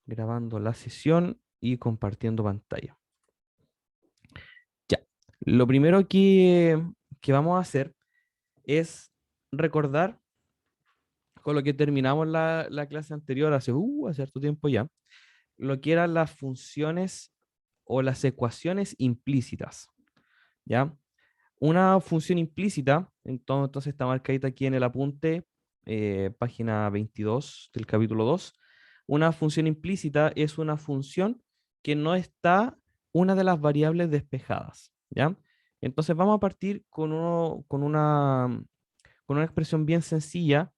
grabando la sesión y compartiendo pantalla. Ya. Lo primero que vamos a hacer es recordar con lo que terminamos la clase anterior hace harto tiempo ya, lo que eran las funciones o las ecuaciones implícitas, ¿ya? Una función implícita, entonces está marcadita aquí en el apunte, página 22 del capítulo 2. Una función implícita es una función que no está una de las variables despejadas, ¿ya? Entonces vamos a partir con una expresión bien sencilla,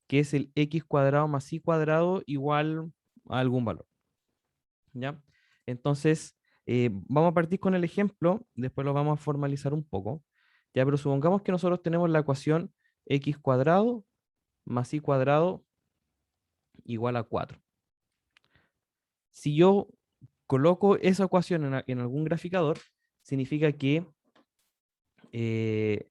que es el x cuadrado más y cuadrado igual a algún valor, ¿ya? Entonces, vamos a partir con el ejemplo, después lo vamos a formalizar un poco, ¿ya? Pero supongamos que nosotros tenemos la ecuación x cuadrado más y cuadrado igual a 4. Si yo coloco esa ecuación en algún graficador, significa que eh,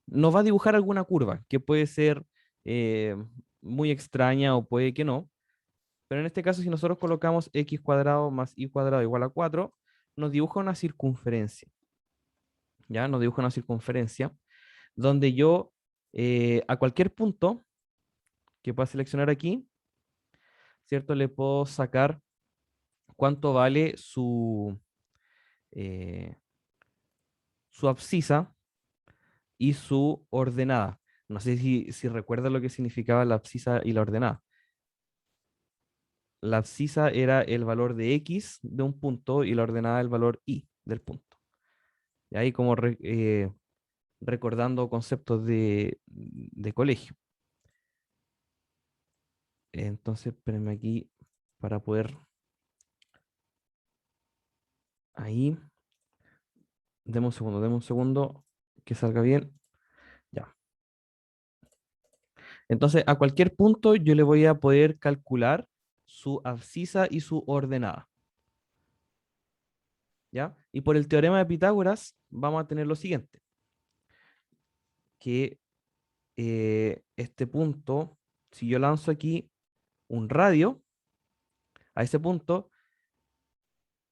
nos va a dibujar alguna curva, que puede ser eh, muy extraña o puede que no. Pero en este caso, si nosotros colocamos x cuadrado más y cuadrado igual a 4, nos dibuja una circunferencia, ¿ya? Nos dibuja una circunferencia donde yo a cualquier punto que pueda seleccionar aquí, ¿cierto? Le puedo sacar cuánto vale eh, su abscisa y su ordenada. No sé si recuerda lo que significaba la abscisa y la ordenada. La abscisa era el valor de x de un punto y la ordenada el valor y del punto. Y ahí como recordando conceptos de colegio. Entonces, espérenme aquí para poder, ahí, deme un segundo, que salga bien. Ya. Entonces, a cualquier punto yo le voy a poder calcular su abscisa y su ordenada. ¿Ya? Y por el teorema de Pitágoras vamos a tener lo siguiente, que este punto, si yo lanzo aquí un radio, a ese punto,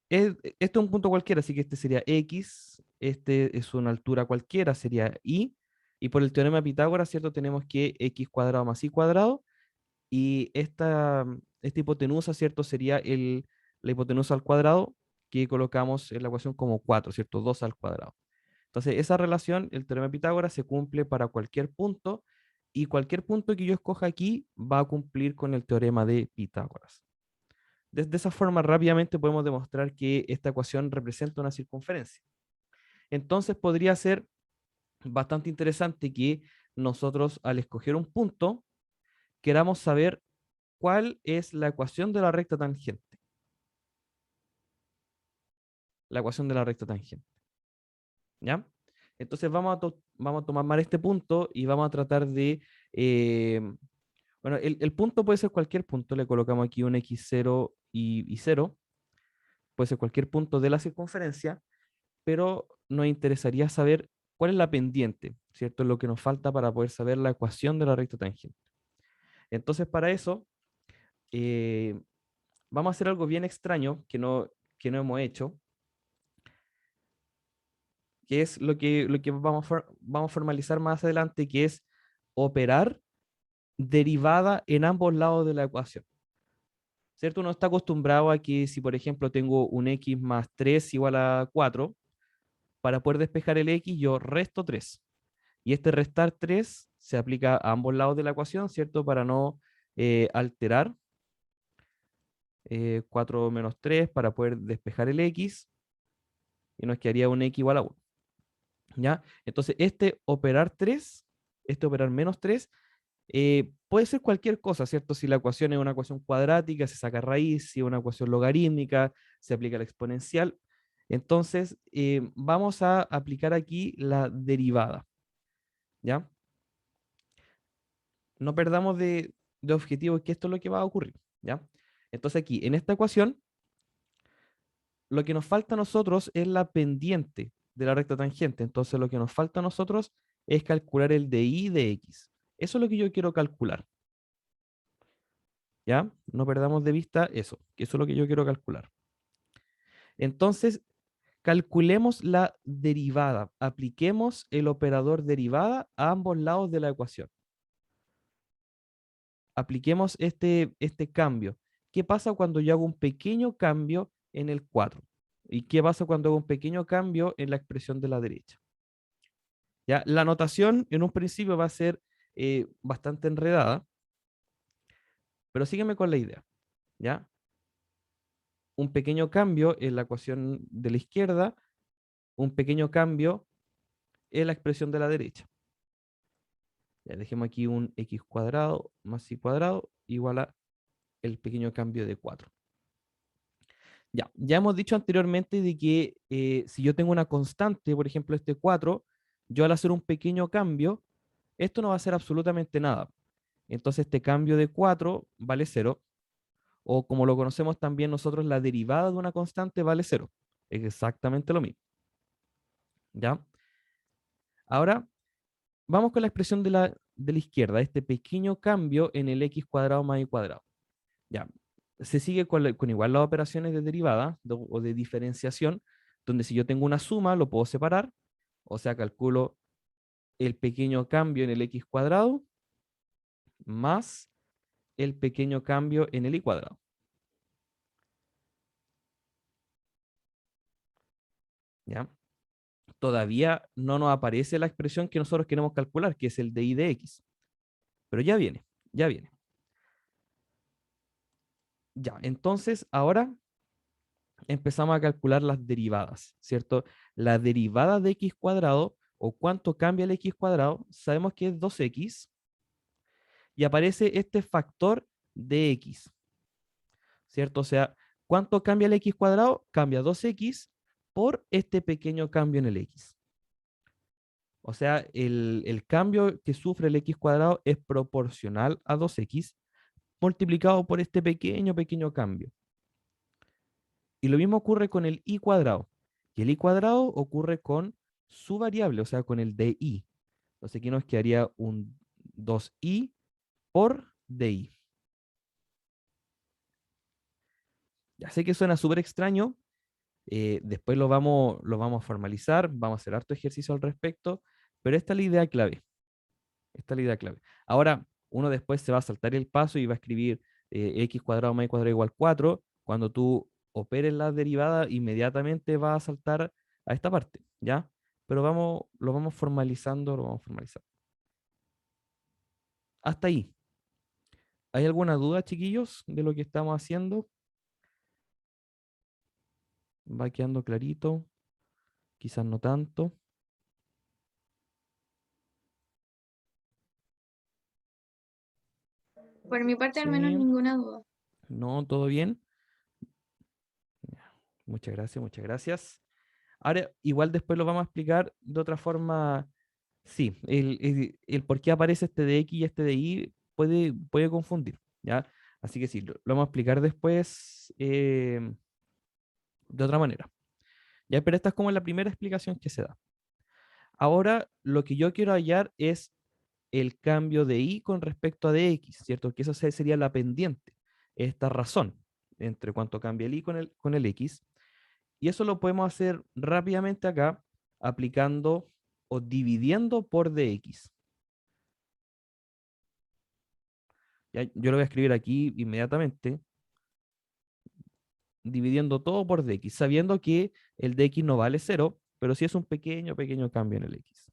este es un punto cualquiera, así que este sería X, este es una altura cualquiera, sería y por el teorema de Pitágoras, ¿cierto? Tenemos que X cuadrado más Y cuadrado, y esta hipotenusa, ¿cierto? Sería la hipotenusa al cuadrado, que colocamos en la ecuación como 4, ¿cierto? 2 al cuadrado. Entonces, esa relación, el teorema de Pitágoras, se cumple para cualquier punto, y cualquier punto que yo escoja aquí va a cumplir con el teorema de Pitágoras. De esa forma, rápidamente podemos demostrar que esta ecuación representa una circunferencia. Entonces, podría ser bastante interesante que nosotros, al escoger un punto, queramos saber cuál es la ecuación de la recta tangente. La ecuación de la recta tangente. ¿Ya? Entonces, vamos a tomar mal este punto y vamos a tratar de... bueno, el punto puede ser cualquier punto. Le colocamos aquí un x0 y 0. Puede ser cualquier punto de la circunferencia, pero nos interesaría saber cuál es la pendiente, ¿cierto? Lo que nos falta para poder saber la ecuación de la recta tangente. Entonces, para eso, eh, vamos a hacer algo bien extraño que no hemos hecho, que es lo que vamos a formalizar más adelante, que es operar derivada en ambos lados de la ecuación. ¿Cierto? Uno está acostumbrado a que si, por ejemplo, tengo un x más 3 igual a 4, para poder despejar el x, yo resto 3. Y este restar 3 se aplica a ambos lados de la ecuación, ¿cierto? Para no alterar 4 menos 3 para poder despejar el x, y nos quedaría un x igual a 1. ¿Ya? Entonces, este operar menos 3, puede ser cualquier cosa, ¿cierto? Si la ecuación es una ecuación cuadrática, se saca raíz; si es una ecuación logarítmica, se aplica la exponencial. Entonces, vamos a aplicar aquí la derivada, ¿ya? No perdamos de objetivo que esto es lo que va a ocurrir, ¿ya? Entonces aquí, en esta ecuación, lo que nos falta a nosotros es la pendiente de la recta tangente. Entonces lo que nos falta a nosotros es calcular el de y de x. Eso es lo que yo quiero calcular. ¿ya? No perdamos de vista eso, que eso es lo que yo quiero calcular. Entonces, calculemos la derivada, apliquemos el operador derivada a ambos lados de la ecuación. Apliquemos este cambio. ¿Qué pasa cuando yo hago un pequeño cambio en el 4? ¿Y qué pasa cuando hago un pequeño cambio en la expresión de la derecha? ¿Ya? La notación en un principio va a ser bastante enredada, pero sígueme con la idea. ¿Ya? Un pequeño cambio en la ecuación de la izquierda, un pequeño cambio en la expresión de la derecha. Ya, dejemos aquí un x cuadrado más y cuadrado igual a el pequeño cambio de 4. Ya hemos dicho anteriormente de que si yo tengo una constante, por ejemplo este 4, yo al hacer un pequeño cambio, esto no va a hacer absolutamente nada. Entonces este cambio de 4 vale 0, o como lo conocemos también nosotros, la derivada de una constante vale 0. Es exactamente lo mismo. ¿Ya? Ahora, vamos con la expresión de la izquierda, este pequeño cambio en el x cuadrado más y cuadrado. Ya, se sigue con igual las operaciones de derivada o de diferenciación, donde si yo tengo una suma, lo puedo separar, o sea, calculo el pequeño cambio en el x cuadrado más el pequeño cambio en el y cuadrado. ¿Ya? Todavía no nos aparece la expresión que nosotros queremos calcular, que es el de y de x, pero ya viene, ya viene. Ya, entonces ahora empezamos a calcular las derivadas, ¿cierto? La derivada de x cuadrado, o cuánto cambia el x cuadrado, sabemos que es 2x, y aparece este factor de x, ¿cierto? O sea, ¿cuánto cambia el x cuadrado? Cambia 2x por este pequeño cambio en el x. O sea, el cambio que sufre el x cuadrado es proporcional a 2x multiplicado por este pequeño cambio. Y lo mismo ocurre con el y cuadrado. Y el y cuadrado ocurre con su variable, o sea, con el di. Entonces aquí nos quedaría un 2i por di. Ya sé que suena súper extraño, después lo vamos a formalizar, vamos a hacer harto ejercicio al respecto, pero esta es la idea clave. Esta es la idea clave. Ahora, uno después se va a saltar el paso y va a escribir x cuadrado más y cuadrado igual 4. Cuando tú operes la derivada, inmediatamente va a saltar a esta parte, ¿ya? Pero lo vamos formalizando, lo vamos formalizando. Hasta ahí. ¿Hay alguna duda, chiquillos, de lo que estamos haciendo? ¿Va quedando clarito? Quizás no tanto. Por mi parte, al menos Sí, ninguna duda. no, todo bien. Ya, muchas gracias, muchas gracias. Ahora, igual después lo vamos a explicar de otra forma. Sí, el por qué aparece este de X y este de Y puede confundir, ¿ya? Así que sí, lo vamos a explicar después de otra manera. ¿Ya? Pero esta es como la primera explicación que se da. Ahora, lo que yo quiero hallar es el cambio de Y con respecto a de X, ¿cierto? Que eso sería la pendiente, esta razón entre cuánto cambia el Y con el X. Y eso lo podemos hacer rápidamente acá, aplicando o dividiendo por dx. Ya, yo lo voy a escribir aquí inmediatamente, dividiendo todo por dx, sabiendo que el dx no vale 0, pero sí es un pequeño cambio en el x.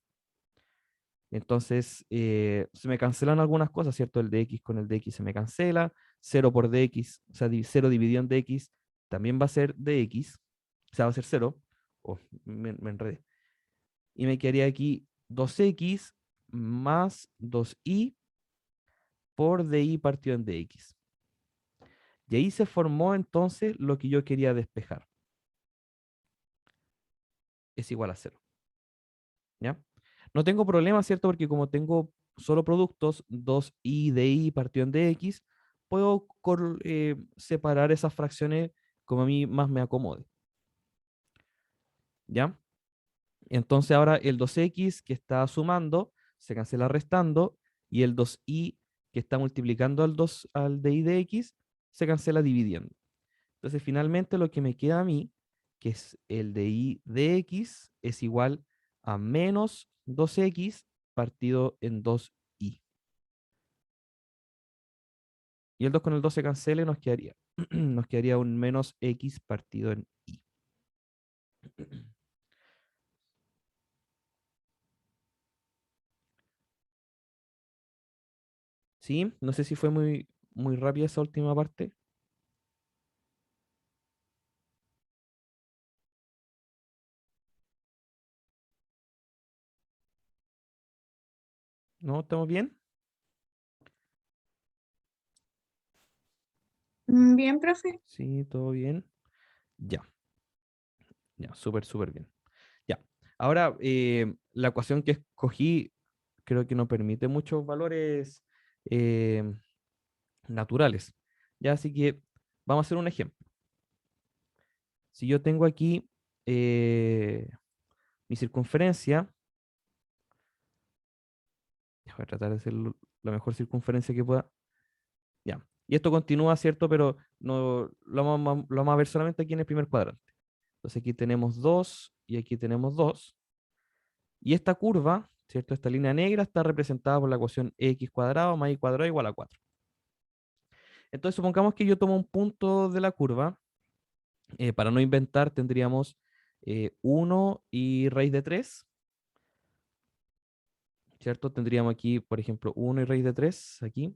Entonces, se me cancelan algunas cosas, ¿cierto? El dx con el dx se me cancela, 0 por dx, o sea, 0 dividido en dx también va a ser dx, o sea, va a ser 0. Oh, me enredé. Y me quedaría aquí 2x más 2y por di partido en dx. Y ahí se formó entonces lo que yo quería despejar. Es igual a 0. ¿Ya? No tengo problema, ¿cierto? Porque como tengo solo productos, 2i de i partido en dx, puedo separar esas fracciones como a mí más me acomode. ¿Ya? Entonces ahora el 2x que está sumando se cancela restando y el 2i que está multiplicando al 2 al de y de x, se cancela dividiendo. Entonces, finalmente lo que me queda a mí, que es el de y de x, es igual a menos 2x partido en 2y. Y el 2 con el 2 se cancela y nos quedaría, nos quedaría un menos x partido en y. ¿Sí? No sé si fue muy rápida esa última parte. ¿No? ¿Estamos bien? Bien, profe. Sí, todo bien. Ya, ya, súper bien. Ya. Ahora, la ecuación que escogí creo que no permite muchos valores eh, naturales. Ya, así que vamos a hacer un ejemplo. Si yo tengo aquí mi circunferencia, voy a tratar de hacer la mejor circunferencia que pueda. Ya. Y esto continúa, ¿cierto? Pero no, lo vamos a ver solamente aquí en el primer cuadrante. Entonces aquí tenemos 2 y aquí tenemos 2. Y esta curva, ¿cierto? Esta línea negra está representada por la ecuación x cuadrado más y cuadrado igual a 4. Entonces supongamos que yo tomo un punto de la curva. Para no inventar tendríamos 1 y raíz de 3, ¿cierto? Tendríamos aquí, por ejemplo, 1 y raíz de 3, aquí,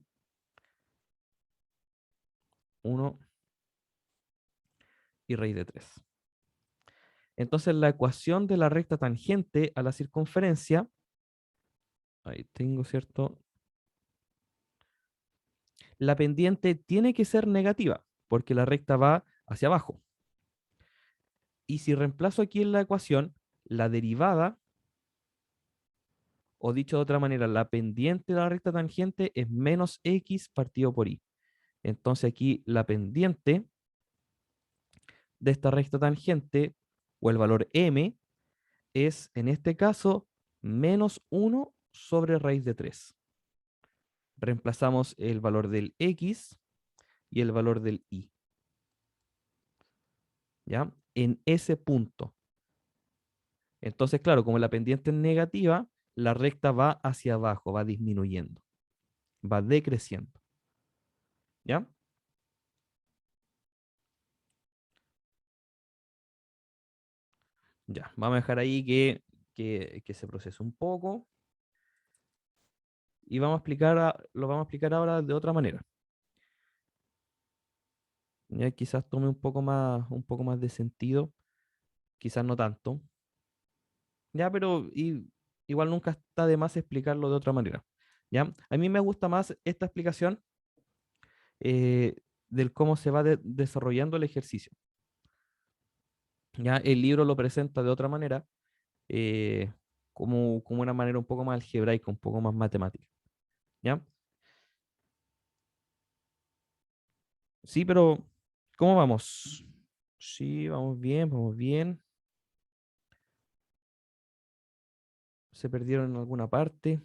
1 y raíz de 3. Entonces la ecuación de la recta tangente a la circunferencia, ahí tengo, ¿cierto? La pendiente tiene que ser negativa, porque la recta va hacia abajo. Y si reemplazo aquí en la ecuación la derivada, o dicho de otra manera, la pendiente de la recta tangente es menos x partido por y. Entonces aquí la pendiente de esta recta tangente, o el valor m, es en este caso menos 1 sobre raíz de 3. Reemplazamos el valor del x y el valor del y. ¿Ya? En ese punto. Entonces, claro, como la pendiente es negativa, la recta va hacia abajo, va disminuyendo, va decreciendo. ¿Ya? Ya, vamos a dejar ahí que se procese un poco y vamos a lo vamos a explicar ahora de otra manera. Ya quizás tome un poco más de sentido, quizás no tanto. Ya, pero igual nunca está de más explicarlo de otra manera. ¿Ya? A mí me gusta más esta explicación eh, del cómo se va desarrollando el ejercicio. ¿Ya? El libro lo presenta de otra manera, eh, como una manera un poco más algebraica, un poco más matemática. ¿Ya? Sí, pero ¿cómo vamos? Sí, vamos bien, vamos bien. ¿Se perdieron en alguna parte?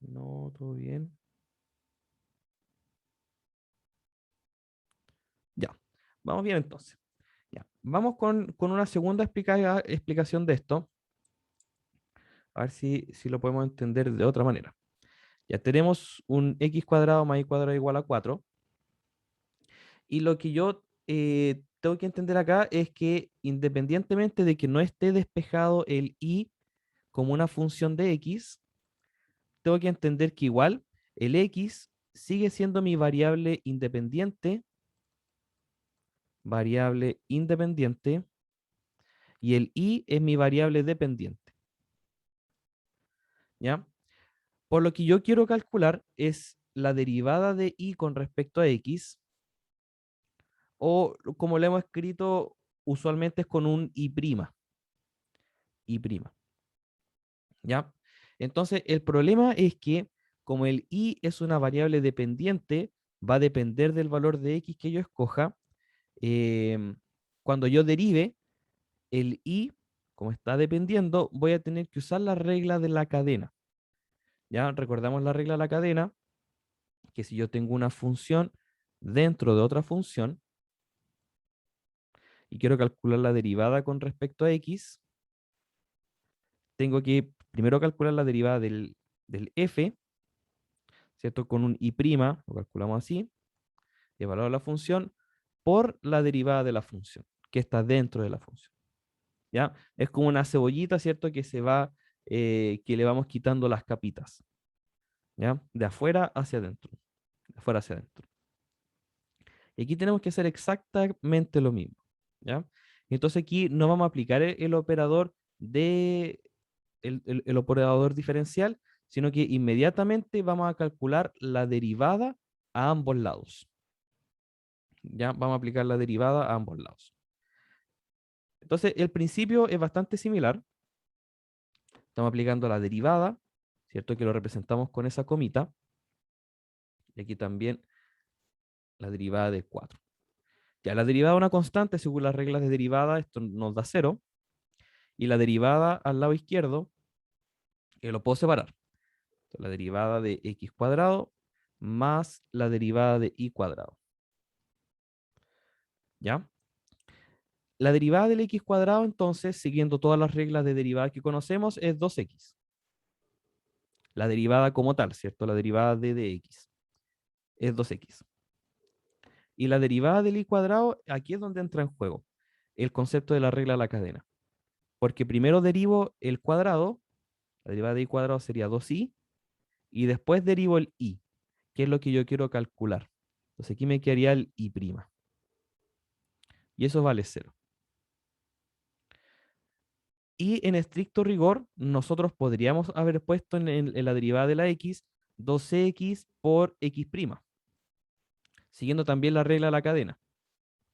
No, todo bien. Ya, vamos bien entonces. Ya. Vamos con una segunda explicación de esto, a ver si lo podemos entender de otra manera. Ya tenemos un x cuadrado más y cuadrado igual a 4, y lo que yo tengo que entender acá es que independientemente de que no esté despejado el y como una función de x, tengo que entender que igual el x sigue siendo mi variable independiente, y el y es mi variable dependiente. ¿Ya? Por lo que yo quiero calcular es la derivada de y con respecto a x, o como le hemos escrito usualmente es con un y prima, ¿ya? Entonces, el problema es que como el y es una variable dependiente, va a depender del valor de x que yo escoja. Cuando yo derive, el y como está dependiendo, voy a tener que usar la regla de la cadena. Ya recordamos la regla de la cadena, que si yo tengo una función dentro de otra función y quiero calcular la derivada con respecto a x, tengo que primero calcular la derivada del f, ¿cierto? Con un i', lo calculamos así, evaluar la función por la derivada de la función, que está dentro de la función. ¿Ya? Es como una cebollita, ¿cierto? Que se va, que le vamos quitando las capitas, ¿ya? De afuera hacia adentro, de afuera hacia adentro. Y aquí tenemos que hacer exactamente lo mismo, ¿ya? Entonces aquí no vamos a aplicar el operador el operador diferencial, sino que inmediatamente vamos a calcular la derivada a ambos lados. Ya vamos a aplicar la derivada a ambos lados. Entonces, el principio es bastante similar. Estamos aplicando la derivada, ¿cierto? Que lo representamos con esa comita. Y aquí también la derivada de 4. Ya, la derivada de una constante, según las reglas de derivada, esto nos da 0. Y la derivada al lado izquierdo, que lo puedo separar. Entonces, la derivada de x cuadrado más la derivada de y cuadrado. ¿Ya? La derivada del x cuadrado, entonces, siguiendo todas las reglas de derivada que conocemos, es 2x. La derivada como tal, ¿cierto? La derivada de x es 2x. Y la derivada del i cuadrado, aquí es donde entra en juego el concepto de la regla de la cadena. Porque primero derivo el cuadrado, la derivada de i cuadrado sería 2i, y después derivo el i, que es lo que yo quiero calcular. Entonces aquí me quedaría el i'. Y eso vale 0. Y en estricto rigor, nosotros podríamos haber puesto en la derivada de la x 2x por x', siguiendo también la regla de la cadena.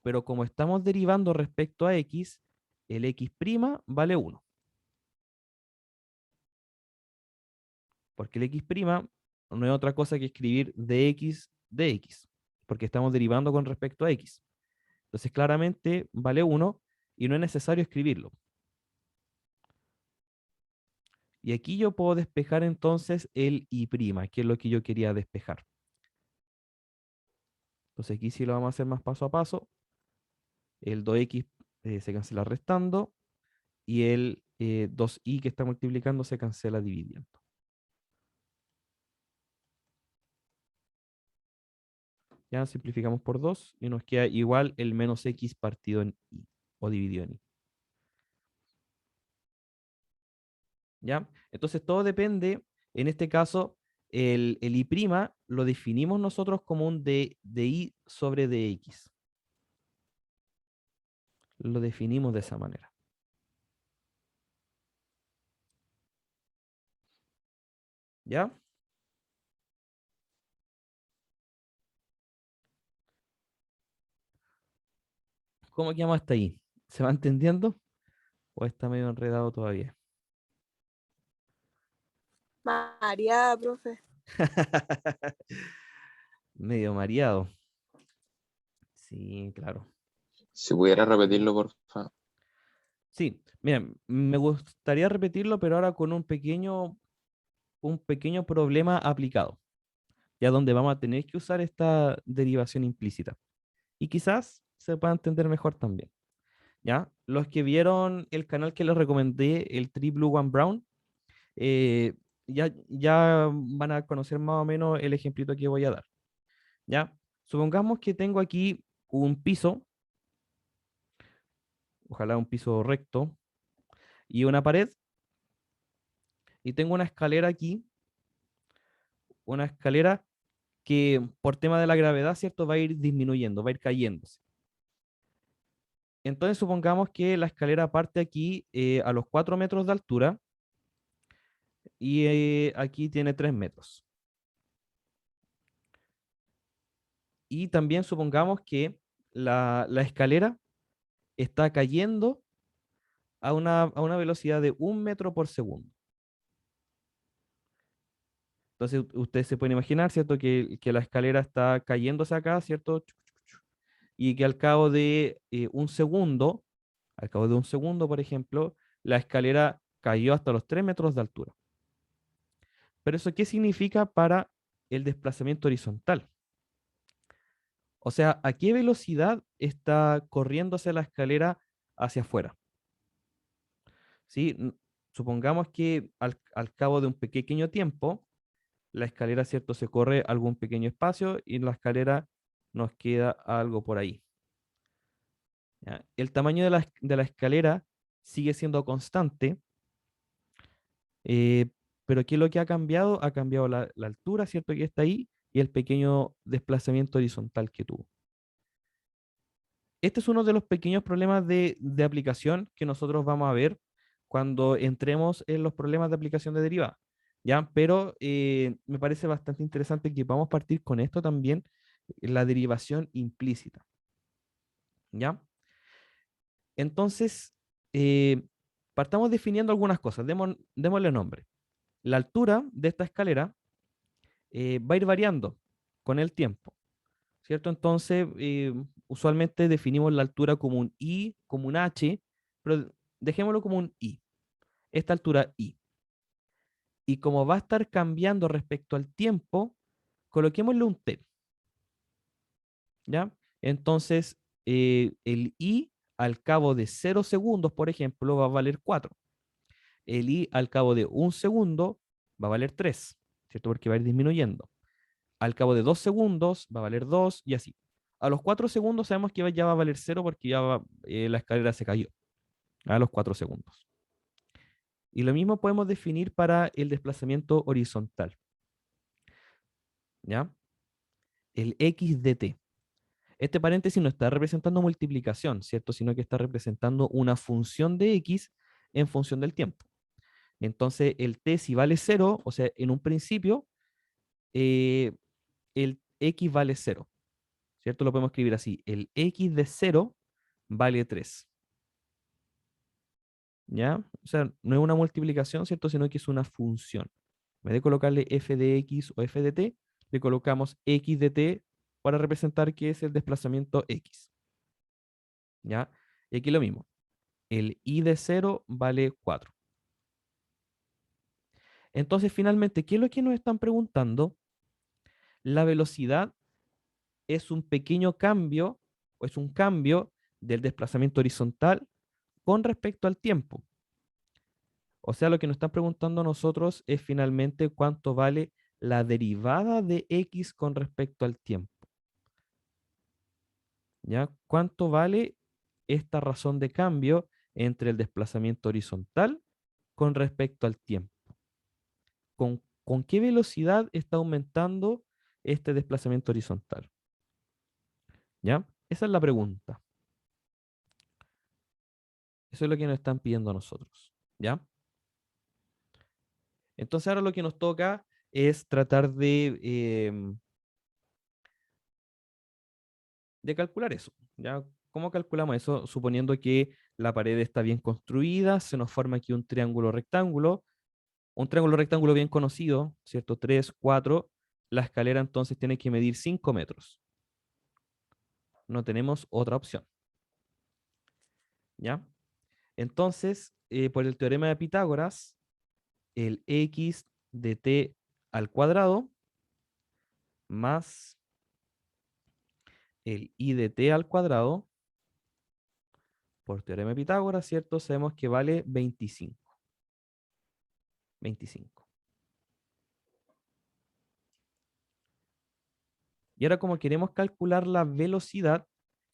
Pero como estamos derivando respecto a x, el x' vale 1. Porque el x' no es otra cosa que escribir dx de x, porque estamos derivando con respecto a x. Entonces claramente vale 1 y no es necesario escribirlo. Y aquí yo puedo despejar entonces el i', que es lo que yo quería despejar. Entonces aquí sí lo vamos a hacer más paso a paso. El 2x se cancela restando y el 2i que está multiplicando se cancela dividiendo. Ya simplificamos por 2 y nos queda igual el menos x partido en i o dividido en i. ¿Ya? Entonces todo depende, en este caso, el i' lo definimos nosotros como un de i sobre dx. Lo definimos de esa manera. ¿Ya? ¿Cómo quedamos hasta ahí? ¿Se va entendiendo? ¿O está medio enredado todavía? María, profe. Medio mareado. Sí, claro. Si pudiera repetirlo, por favor. Sí, mira, me gustaría repetirlo, pero ahora con un pequeño problema aplicado, ya donde vamos a tener que usar esta derivación implícita. Y quizás se pueda entender mejor también. ¿Ya? Los que vieron el canal que les recomendé, el Tree Blue One Brown, eh, ya van a conocer más o menos el ejemplito que voy a dar. ¿Ya? Supongamos que tengo aquí un piso, ojalá un piso recto, y una pared, y tengo una escalera aquí, una escalera que por tema de la gravedad, ¿cierto? Va a ir disminuyendo, va a ir cayéndose. Entonces supongamos que la escalera parte aquí a los 4 metros de altura y aquí tiene 3 metros. Y también supongamos que la escalera está cayendo a una velocidad de 1 metro por segundo. Entonces ustedes se pueden imaginar, ¿cierto? Que la escalera está cayéndose acá, ¿cierto? Y que al cabo de un segundo, por ejemplo, la escalera cayó hasta los 3 metros de altura. Pero eso, ¿qué significa para el desplazamiento horizontal? O sea, ¿a qué velocidad está corriéndose la escalera hacia afuera? ¿Sí? Supongamos que al cabo de un pequeño tiempo, la escalera, ¿cierto? Se corre algún pequeño espacio y en la escalera nos queda algo por ahí. ¿Ya? El tamaño de la escalera sigue siendo constante, eh, pero ¿qué es lo que ha cambiado? Ha cambiado la altura, ¿cierto? Que está ahí y el pequeño desplazamiento horizontal que tuvo. Este es uno de los pequeños problemas de aplicación que nosotros vamos a ver cuando entremos en los problemas de aplicación de derivada. ¿Ya? Pero me parece bastante interesante que vamos a partir con esto también, la derivación implícita. ¿Ya? Entonces, partamos definiendo algunas cosas. Démosle nombre. La altura de esta escalera va a ir variando con el tiempo, ¿cierto? Entonces, usualmente definimos la altura como un I, como un H, pero dejémoslo como un I. Esta altura I. Y como va a estar cambiando respecto al tiempo, coloquémosle un T, ¿ya? Entonces, el I al cabo de 0 segundos, por ejemplo, va a valer 4. El I al cabo de 1 segundo va a valer 3, ¿cierto? Porque va a ir disminuyendo. Al cabo de 2 segundos va a valer 2 y así. A los 4 segundos sabemos que ya va a valer 0 porque la escalera se cayó. A los 4 segundos. Y lo mismo podemos definir para el desplazamiento horizontal. ¿Ya? El x de t. Este paréntesis no está representando multiplicación, ¿cierto? Sino que está representando una función de x en función del tiempo. Entonces, el t si vale 0, o sea, en un principio, el x vale 0, ¿cierto? Lo podemos escribir así. El x de 0 vale 3. ¿Ya? O sea, no es una multiplicación, ¿cierto? Sino que es una función. En vez de colocarle f de x o f de t, le colocamos x de t para representar que es el desplazamiento x. ¿Ya? Y aquí lo mismo. El i de 0 vale 4. Entonces, finalmente, ¿qué es lo que nos están preguntando? La velocidad es un pequeño cambio, o es un cambio del desplazamiento horizontal con respecto al tiempo. O sea, lo que nos están preguntando a nosotros es finalmente cuánto vale la derivada de x con respecto al tiempo. ¿Ya? ¿Cuánto vale esta razón de cambio entre el desplazamiento horizontal con respecto al tiempo? ¿Con qué velocidad está aumentando este desplazamiento horizontal? ¿Ya? Esa es la pregunta. Eso es lo que nos están pidiendo a nosotros. ¿Ya? Entonces ahora lo que nos toca es tratar de calcular eso. ¿Ya? ¿Cómo calculamos eso? Suponiendo que la pared está bien construida, se nos forma aquí un triángulo rectángulo bien conocido, ¿cierto? 3, 4. La escalera entonces tiene que medir 5 metros. No tenemos otra opción. ¿Ya? Entonces, por el teorema de Pitágoras, el x de t al cuadrado más el i de t al cuadrado, por teorema de Pitágoras, ¿cierto? Sabemos que vale 25. 25. Y ahora como queremos calcular la velocidad,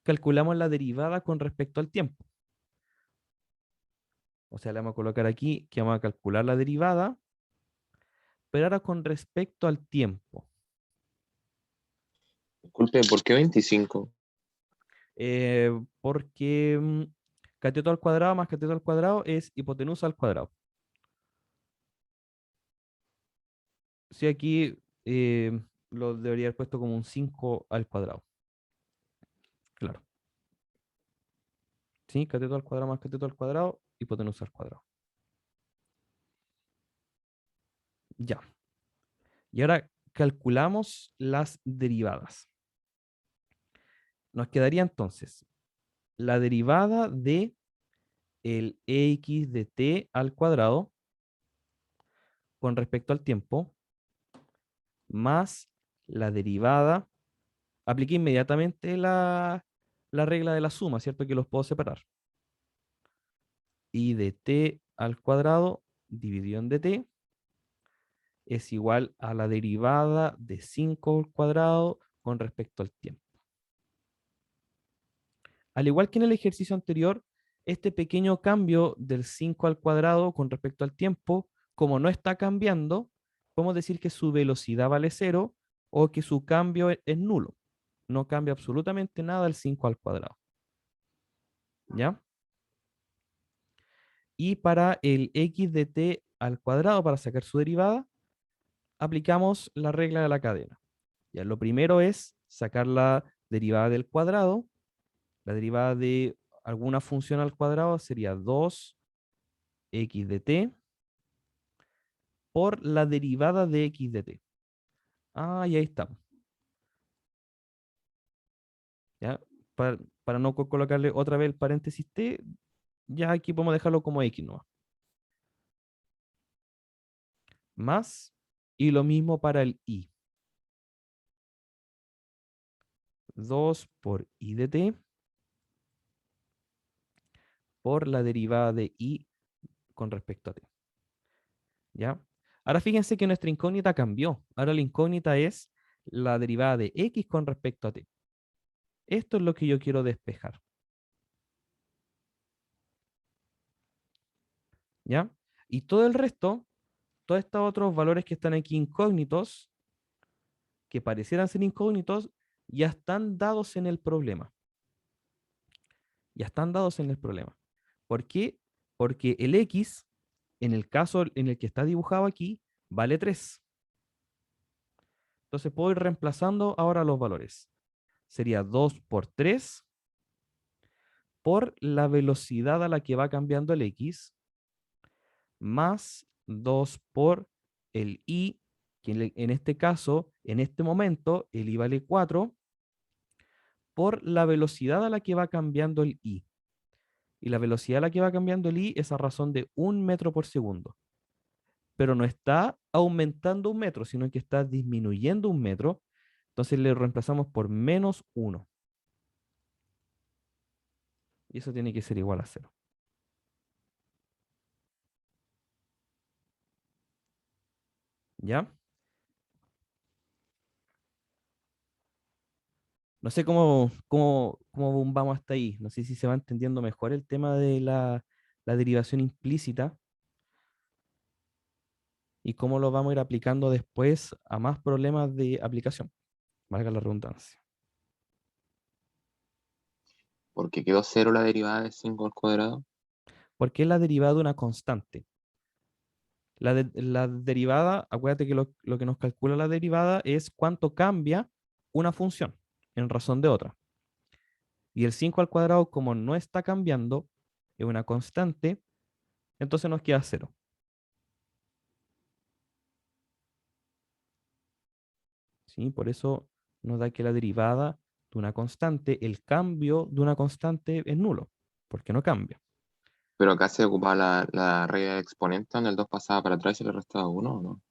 calculamos la derivada con respecto al tiempo. O sea, le vamos a colocar aquí que vamos a calcular la derivada, pero ahora con respecto al tiempo. Disculpe, ¿por qué 25? Porque cateto al cuadrado más cateto al cuadrado es hipotenusa al cuadrado. Si aquí lo debería haber puesto como un 5 al cuadrado. Claro. ¿Sí? Cateto al cuadrado más cateto al cuadrado, hipotenusa al cuadrado. Ya. Y ahora calculamos las derivadas. Nos quedaría entonces la derivada de el x de t al cuadrado con respecto al tiempo más la derivada. Apliqué inmediatamente la regla de la suma, ¿cierto? Que los puedo separar. Y de t al cuadrado dividido en dt es igual a la derivada de 5 al cuadrado con respecto al tiempo. Al igual que en el ejercicio anterior, este pequeño cambio del 5 al cuadrado con respecto al tiempo, como no está cambiando, podemos decir que su velocidad vale cero o que su cambio es nulo. No cambia absolutamente nada el 5 al cuadrado. ¿Ya? Y para el x de t al cuadrado, para sacar su derivada, aplicamos la regla de la cadena. Ya, lo primero es sacar la derivada del cuadrado. La derivada de alguna función al cuadrado sería 2x de t por la derivada de x de t. Ah, y ahí estamos. ¿Ya? Para no colocarle otra vez el paréntesis t, ya aquí podemos dejarlo como x, ¿no? Más, y lo mismo para el y. 2 por y de t por la derivada de y con respecto a t. ¿Ya? Ahora fíjense que nuestra incógnita cambió. Ahora la incógnita es la derivada de x con respecto a t. Esto es lo que yo quiero despejar. ¿Ya? Y todo el resto, todos estos otros valores que están aquí incógnitos, que parecieran ser incógnitos, ya están dados en el problema. Ya están dados en el problema. ¿Por qué? Porque el x, en el caso en el que está dibujado aquí, vale 3. Entonces puedo ir reemplazando ahora los valores. Sería 2 por 3 por la velocidad a la que va cambiando el x, más 2 por el i, que en este caso, en este momento, el i vale 4, por la velocidad a la que va cambiando el i. Y la velocidad a la que va cambiando el i es a razón de 1 metro por segundo. Pero no está aumentando 1 metro, sino que está disminuyendo 1 metro. Entonces le reemplazamos por menos 1. Y eso tiene que ser igual a 0. ¿Ya? No sé cómo vamos hasta ahí. No sé si se va entendiendo mejor el tema de la derivación implícita y cómo lo vamos a ir aplicando después a más problemas de aplicación. Valga la redundancia. Porque quedó cero la derivada de 5 al cuadrado. Porque es la derivada de una constante. La derivada, acuérdate que lo que nos calcula la derivada es cuánto cambia una función en razón de otra. Y el 5 al cuadrado, como no está cambiando, es una constante, entonces nos queda 0. ¿Sí? Por eso nos da que la derivada de una constante, el cambio de una constante es nulo, porque no cambia. Pero acá se ocupaba la regla de exponente, donde el 2 pasaba para atrás y le restaba 1, ¿o no?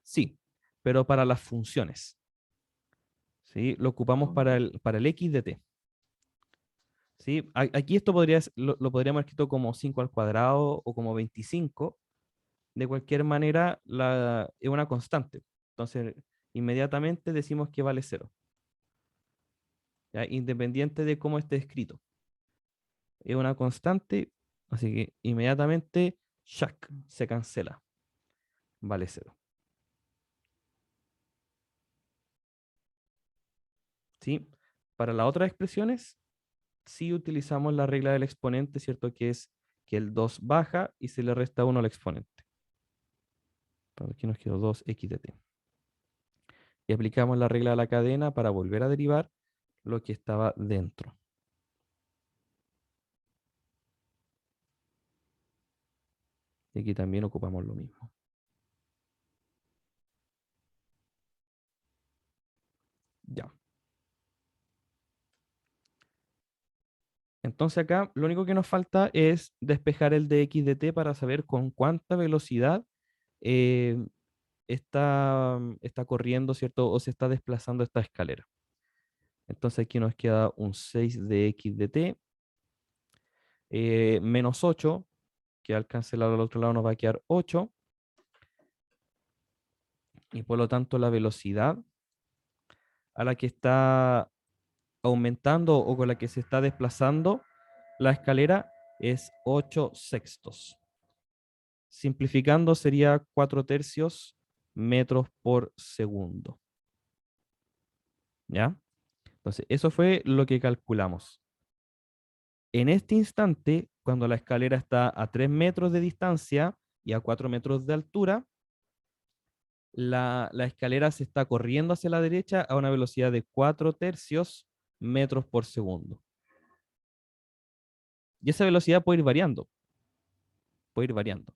Sí, pero para las funciones. ¿Sí? Lo ocupamos No. para el x de t. ¿Sí? Aquí esto lo podríamos haber escrito como 5 al cuadrado o como 25. De cualquier manera, es una constante. Entonces, inmediatamente decimos que vale 0. ¿Ya? Independiente de cómo esté escrito. Es una constante, así que inmediatamente ¡shac! Se cancela. Vale 0. ¿Sí? Para las otras expresiones, sí utilizamos la regla del exponente, ¿cierto? Que es que el 2 baja y se le resta 1 al exponente. Para aquí nos quedó 2x de t. Y aplicamos la regla de la cadena para volver a derivar lo que estaba dentro. Y aquí también ocupamos lo mismo. Ya. Entonces acá lo único que nos falta es despejar el dx dt para saber con cuánta velocidad eh, está corriendo, ¿cierto? O se está desplazando esta escalera. Entonces aquí nos queda un 6 de x de t menos 8, que al cancelar al otro lado nos va a quedar 8, y por lo tanto la velocidad a la que está aumentando o con la que se está desplazando la escalera es 8 sextos. Simplificando sería 4 tercios metros por segundo. ¿Ya? Entonces, eso fue lo que calculamos. En este instante, cuando la escalera está a 3 metros de distancia y a 4 metros de altura, la escalera se está corriendo hacia la derecha a una velocidad de 4 tercios metros por segundo. Y esa velocidad puede ir variando. Puede ir variando.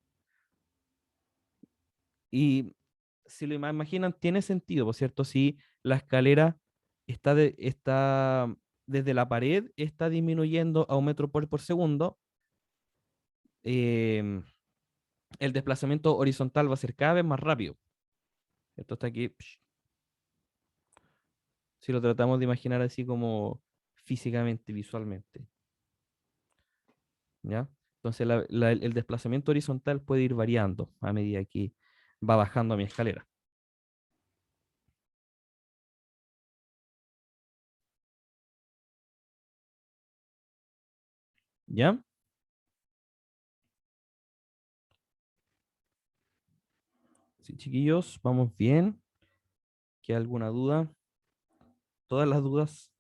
Y si lo imaginan, tiene sentido, por cierto, si la escalera está desde la pared, está disminuyendo a 1 metro por segundo, em, el desplazamiento horizontal va a ser cada vez más rápido. Esto está aquí. Si lo tratamos de imaginar así como físicamente, visualmente. ¿Ya? Entonces el desplazamiento horizontal puede ir variando a medida que va bajando mi escalera. ¿Ya? Sí, chiquillos, vamos bien. ¿Queda alguna duda? Todas las dudas.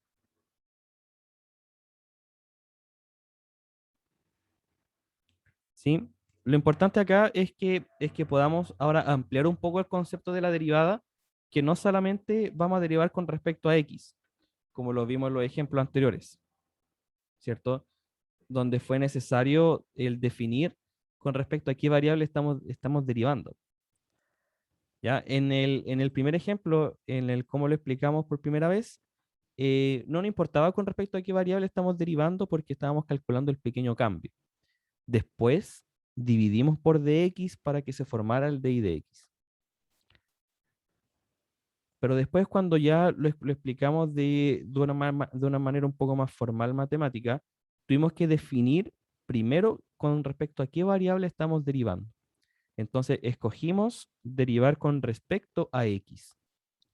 ¿Sí? Lo importante acá es que podamos ahora ampliar un poco el concepto de la derivada, que no solamente vamos a derivar con respecto a x, como lo vimos en los ejemplos anteriores, ¿cierto? Donde fue necesario el definir con respecto a qué variable estamos derivando. ¿Ya? En el primer ejemplo, en el cómo lo explicamos por primera vez, no nos importaba con respecto a qué variable estamos derivando porque estábamos calculando el pequeño cambio. Después dividimos por dx para que se formara el dy dx. Pero después cuando ya lo explicamos de una manera un poco más formal matemática, tuvimos que definir primero con respecto a qué variable estamos derivando. Entonces escogimos derivar con respecto a x.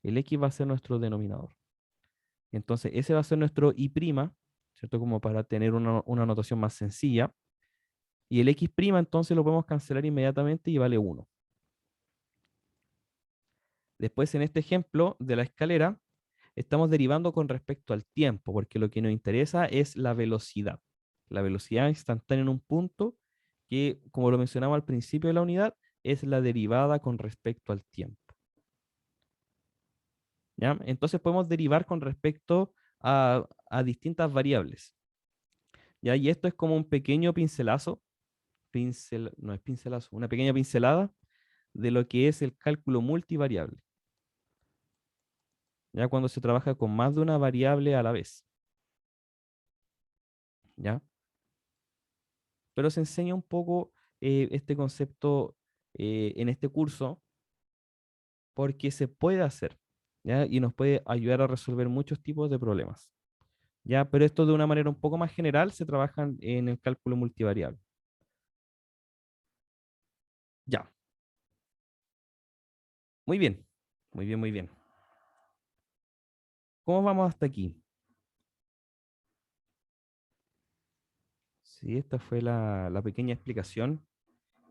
El x va a ser nuestro denominador. Entonces ese va a ser nuestro y', ¿cierto? Como para tener una notación más sencilla. Y el x' entonces lo podemos cancelar inmediatamente y vale 1. Después en este ejemplo de la escalera, estamos derivando con respecto al tiempo, porque lo que nos interesa es la velocidad. La velocidad instantánea en un punto que, como lo mencionamos al principio de la unidad, es la derivada con respecto al tiempo. ¿Ya? Entonces podemos derivar con respecto a distintas variables. ¿Ya? Y esto es como un pequeño pincelazo, no es pincelazo, una pequeña pincelada de lo que es el cálculo multivariable. Ya cuando se trabaja con más de una variable a la vez. ¿Ya? Pero se enseña un poco este concepto en este curso porque se puede hacer, ¿ya? Y nos puede ayudar a resolver muchos tipos de problemas, ¿ya? Pero esto de una manera un poco más general se trabaja en el cálculo multivariable. Ya, muy bien, muy bien, muy bien. ¿Cómo vamos hasta aquí? Sí, esta fue la pequeña explicación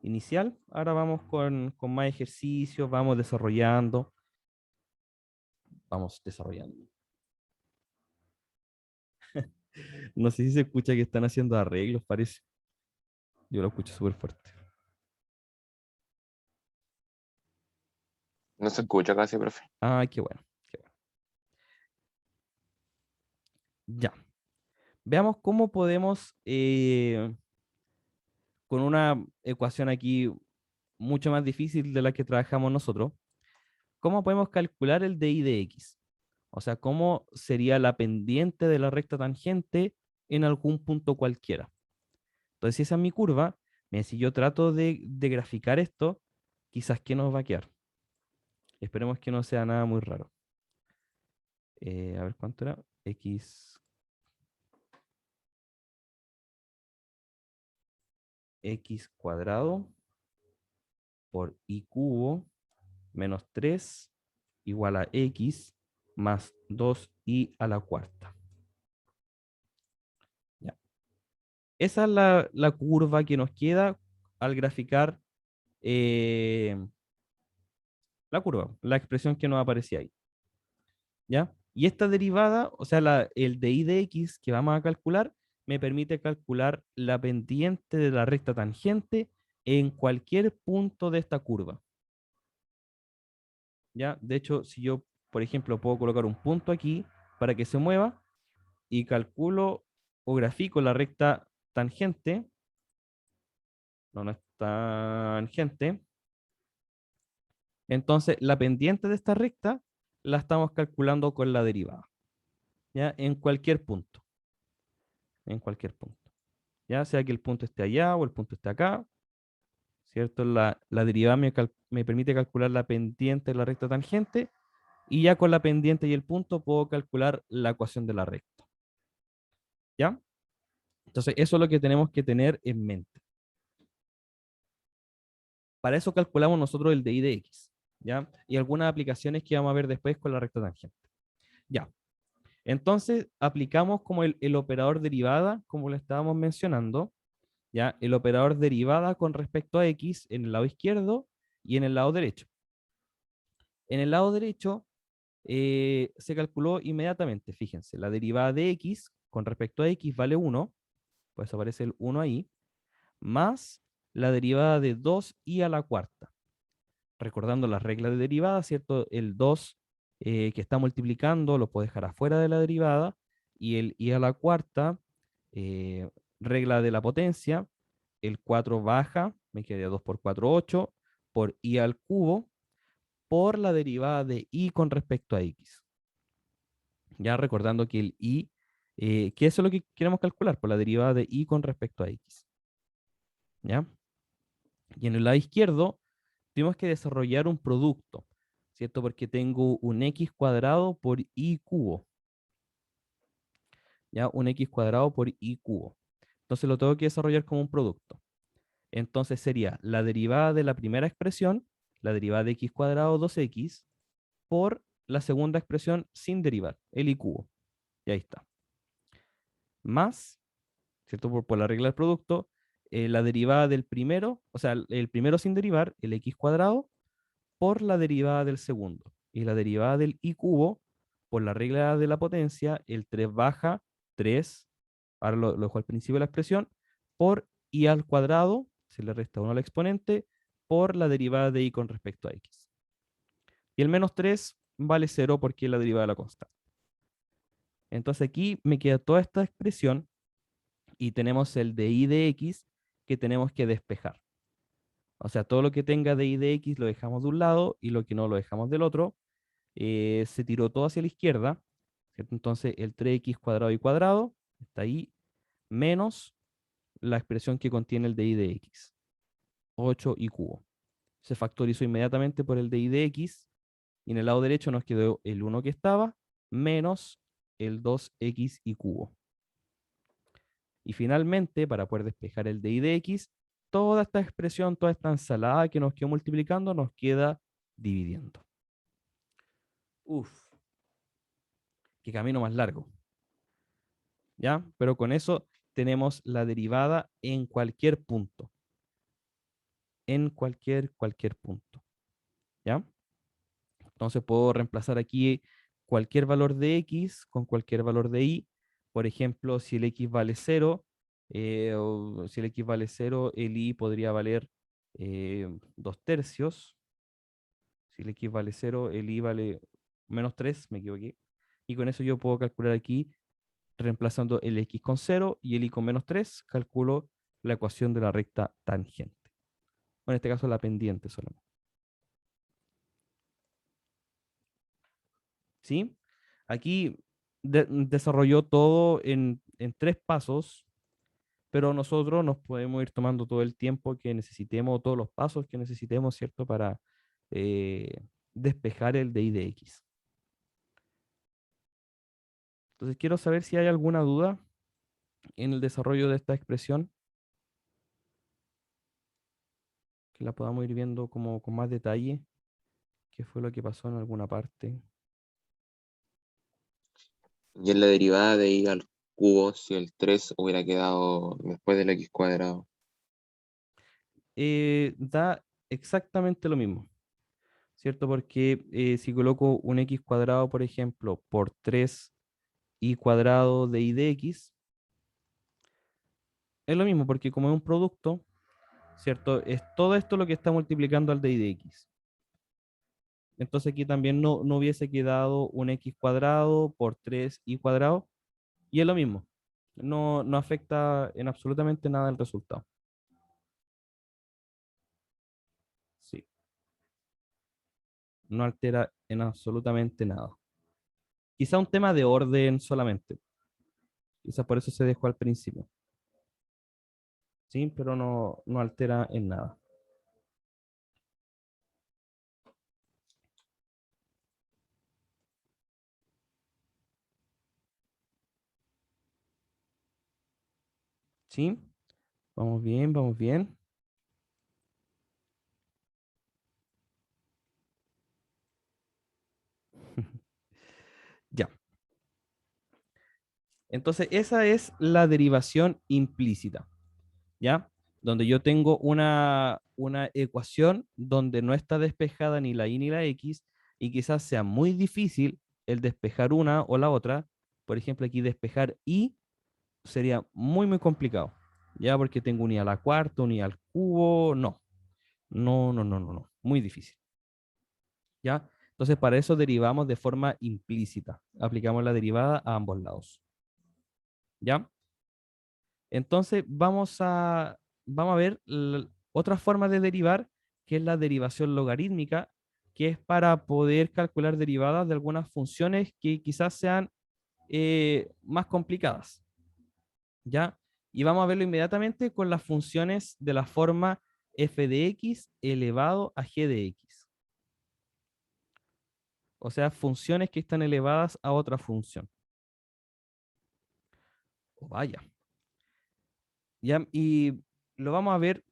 inicial. Ahora vamos con más ejercicios, vamos desarrollando. Vamos desarrollando. No sé si se escucha que están haciendo arreglos, parece. Yo lo escucho súper fuerte. No se escucha casi, profe. Ah, qué bueno, qué bueno. Ya. Veamos cómo podemos, con una ecuación aquí mucho más difícil de la que trabajamos nosotros, cómo podemos calcular el dy de x. O sea, cómo sería la pendiente de la recta tangente en algún punto cualquiera. Entonces, si esa es mi curva, mira, si yo trato de graficar esto, quizás que nos va a quedar. Esperemos que no sea nada muy raro. A ver cuánto era. X cuadrado por y cubo menos 3 igual a x más 2y a la cuarta. Ya. Esa es la curva que nos queda al graficar la curva, la expresión que nos aparecía ahí. ¿Ya? Y esta derivada, o sea, el de y de x que vamos a calcular, me permite calcular la pendiente de la recta tangente en cualquier punto de esta curva. ¿Ya? De hecho, si yo, por ejemplo, puedo colocar un punto aquí para que se mueva y calculo o grafico la recta tangente, no es tangente, entonces la pendiente de esta recta la estamos calculando con la derivada, ¿ya? En cualquier punto, en cualquier punto. Ya sea que el punto esté allá o el punto esté acá, ¿cierto? La derivada me permite calcular la pendiente de la recta tangente y ya con la pendiente y el punto puedo calcular la ecuación de la recta. ¿Ya? Entonces, eso es lo que tenemos que tener en mente. Para eso calculamos nosotros el de y de x, ¿ya? Y algunas aplicaciones que vamos a ver después con la recta tangente. Ya. Entonces, aplicamos como el operador derivada, como lo estábamos mencionando, ¿ya? El operador derivada con respecto a x en el lado izquierdo y en el lado derecho. En el lado derecho se calculó inmediatamente, fíjense, la derivada de x con respecto a x vale 1, pues aparece el 1 ahí, más la derivada de 2y a la cuarta. Recordando las reglas de derivada, ¿cierto? El 2 que está multiplicando lo puedo dejar afuera de la derivada y el y a la cuarta, eh, regla de la potencia, el 4 baja, me queda 2 por 4, 8, por y al cubo, por la derivada de y con respecto a x. Ya recordando que el y, que eso es lo que queremos calcular, por la derivada de y con respecto a x. ¿Ya? Y en el lado izquierdo, tenemos que desarrollar un producto, ¿cierto? Porque tengo un x cuadrado por y cubo. ¿Ya? Un x cuadrado por y cubo. Entonces lo tengo que desarrollar como un producto. Entonces sería la derivada de la primera expresión, la derivada de x cuadrado 2x, por la segunda expresión sin derivar, el y cubo. Y ahí está. Más, ¿cierto? Por la regla del producto, la derivada del primero, o sea, el primero sin derivar, el x cuadrado, por la derivada del segundo. Y la derivada del y cubo, por la regla de la potencia, el 3 baja 3, ahora lo dejo al principio de la expresión, por y al cuadrado, se le resta 1 al exponente, por la derivada de y con respecto a x. Y el menos 3 vale 0 porque es la derivada de la constante. Entonces aquí me queda toda esta expresión y tenemos el de y de x que tenemos que despejar. O sea, todo lo que tenga de y de x lo dejamos de un lado y lo que no lo dejamos del otro. Se tiró todo hacia la izquierda, ¿cierto? Entonces el 3x cuadrado y cuadrado está ahí, menos la expresión que contiene el de y de x, 8 y cubo. Se factorizó inmediatamente por el de y de x, y en el lado derecho nos quedó el 1 que estaba, menos el 2x y cubo. Y finalmente, para poder despejar el de y de x, toda esta expresión, toda esta ensalada que nos quedó multiplicando, nos queda dividiendo. Uf, qué camino más largo. ¿Ya? Pero con eso tenemos la derivada en cualquier punto. En cualquier punto. ¿Ya? Entonces puedo reemplazar aquí cualquier valor de x con cualquier valor de y. Por ejemplo, si el x vale 0, o si el x vale 0, el y podría valer 2 tercios. Si el x vale 0, el y vale menos 3, me equivoqué. Y con eso yo puedo calcular aquí, reemplazando el x con 0 y el y con menos 3, calculo la ecuación de la recta tangente. O en este caso la pendiente solamente. ¿Sí? Aquí desarrolló todo en 3 pasos, pero nosotros nos podemos ir tomando todo el tiempo que necesitemos, todos los pasos que necesitemos, ¿cierto? Para despejar el de I de X. Entonces quiero saber si hay alguna duda en el desarrollo de esta expresión, que la podamos ir viendo como con más detalle, qué fue lo que pasó en alguna parte. Y en la derivada de I al cubo, si el 3 hubiera quedado después del X cuadrado. Da exactamente lo mismo, ¿cierto? Porque si coloco un X cuadrado, por ejemplo, por 3y cuadrado de I de X, es lo mismo, porque como es un producto, ¿cierto? Es todo esto lo que está multiplicando al de I de X. Entonces aquí también no hubiese quedado un X cuadrado por 3y cuadrado, y es lo mismo. No afecta en absolutamente nada el resultado. Sí, no altera en absolutamente nada. Quizá un tema de orden solamente. Quizá por eso se dejó al principio. Sí, pero no altera en nada. Sí, vamos bien, vamos bien. Ya. Entonces, esa es la derivación implícita, ¿ya? Donde yo tengo una ecuación donde no está despejada ni la y ni la x, y quizás sea muy difícil el despejar una o la otra. Por ejemplo, aquí despejar y sería muy complicado, ¿ya? Porque tengo un i a la cuarta, un i al cubo, no, muy difícil, ¿ya? Entonces, para eso derivamos de forma implícita. Aplicamos la derivada a ambos lados, ¿ya? Entonces, vamos a ver otra forma de derivar, que es la derivación logarítmica, que es para poder calcular derivadas de algunas funciones que quizás sean más complicadas, ¿ya? Y vamos a verlo inmediatamente con las funciones de la forma f de x elevado a g de x. O sea, funciones que están elevadas a otra función. Oh, vaya. ¿Ya? Y lo vamos a ver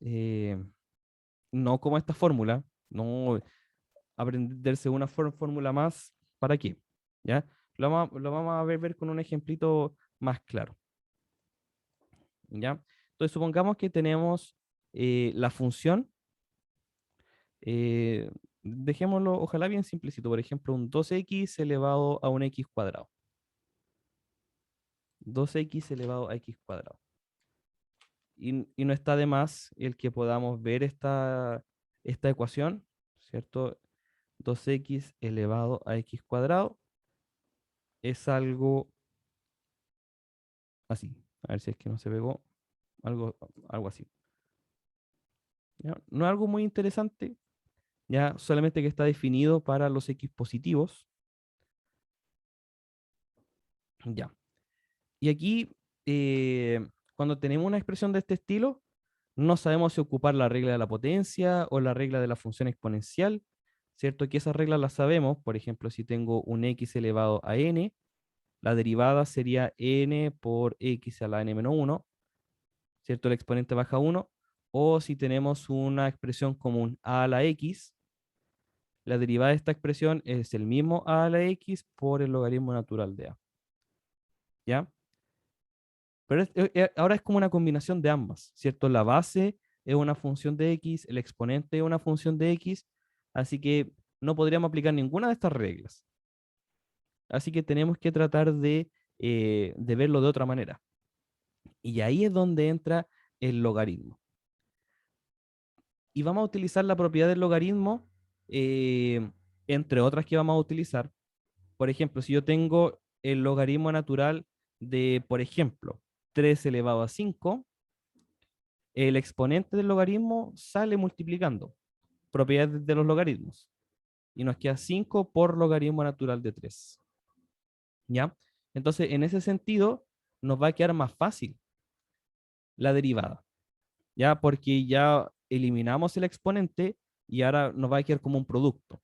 eh, no como esta fórmula, no aprenderse una fórmula más, ¿para qué? ¿Ya? Lo vamos a ver con un ejemplito más claro, ¿ya? Entonces, supongamos que tenemos la función, dejémoslo, ojalá bien simplecito, por ejemplo, un 2x elevado a un x cuadrado. 2x elevado a x cuadrado. Y no está de más el que podamos ver esta ecuación, ¿cierto? 2x elevado a x cuadrado es algo así. A ver si es que no se pegó. Algo así. ¿Ya? No es algo muy interesante, ya solamente que está definido para los x positivos. Ya. Y aquí, cuando tenemos una expresión de este estilo, no sabemos si ocupar la regla de la potencia o la regla de la función exponencial, ¿cierto? Que esas reglas las sabemos. Por ejemplo, si tengo un x elevado a n, la derivada sería n por x a la n-1, ¿cierto? El exponente baja a 1. O si tenemos una expresión común a la x, la derivada de esta expresión es el mismo a la x por el logaritmo natural de a. ¿Ya? Pero ahora es como una combinación de ambas, ¿cierto? La base es una función de x, el exponente es una función de x, así que no podríamos aplicar ninguna de estas reglas. Así que tenemos que tratar de verlo de otra manera. Y ahí es donde entra el logaritmo. Y vamos a utilizar la propiedad del logaritmo, entre otras que vamos a utilizar. Por ejemplo, si yo tengo el logaritmo natural de, por ejemplo, 3 elevado a 5, el exponente del logaritmo sale multiplicando propiedades de los logaritmos. Y nos queda 5 por logaritmo natural de 3. ¿Ya? Entonces, en ese sentido, nos va a quedar más fácil la derivada, ¿ya? Porque ya eliminamos el exponente y ahora nos va a quedar como un producto.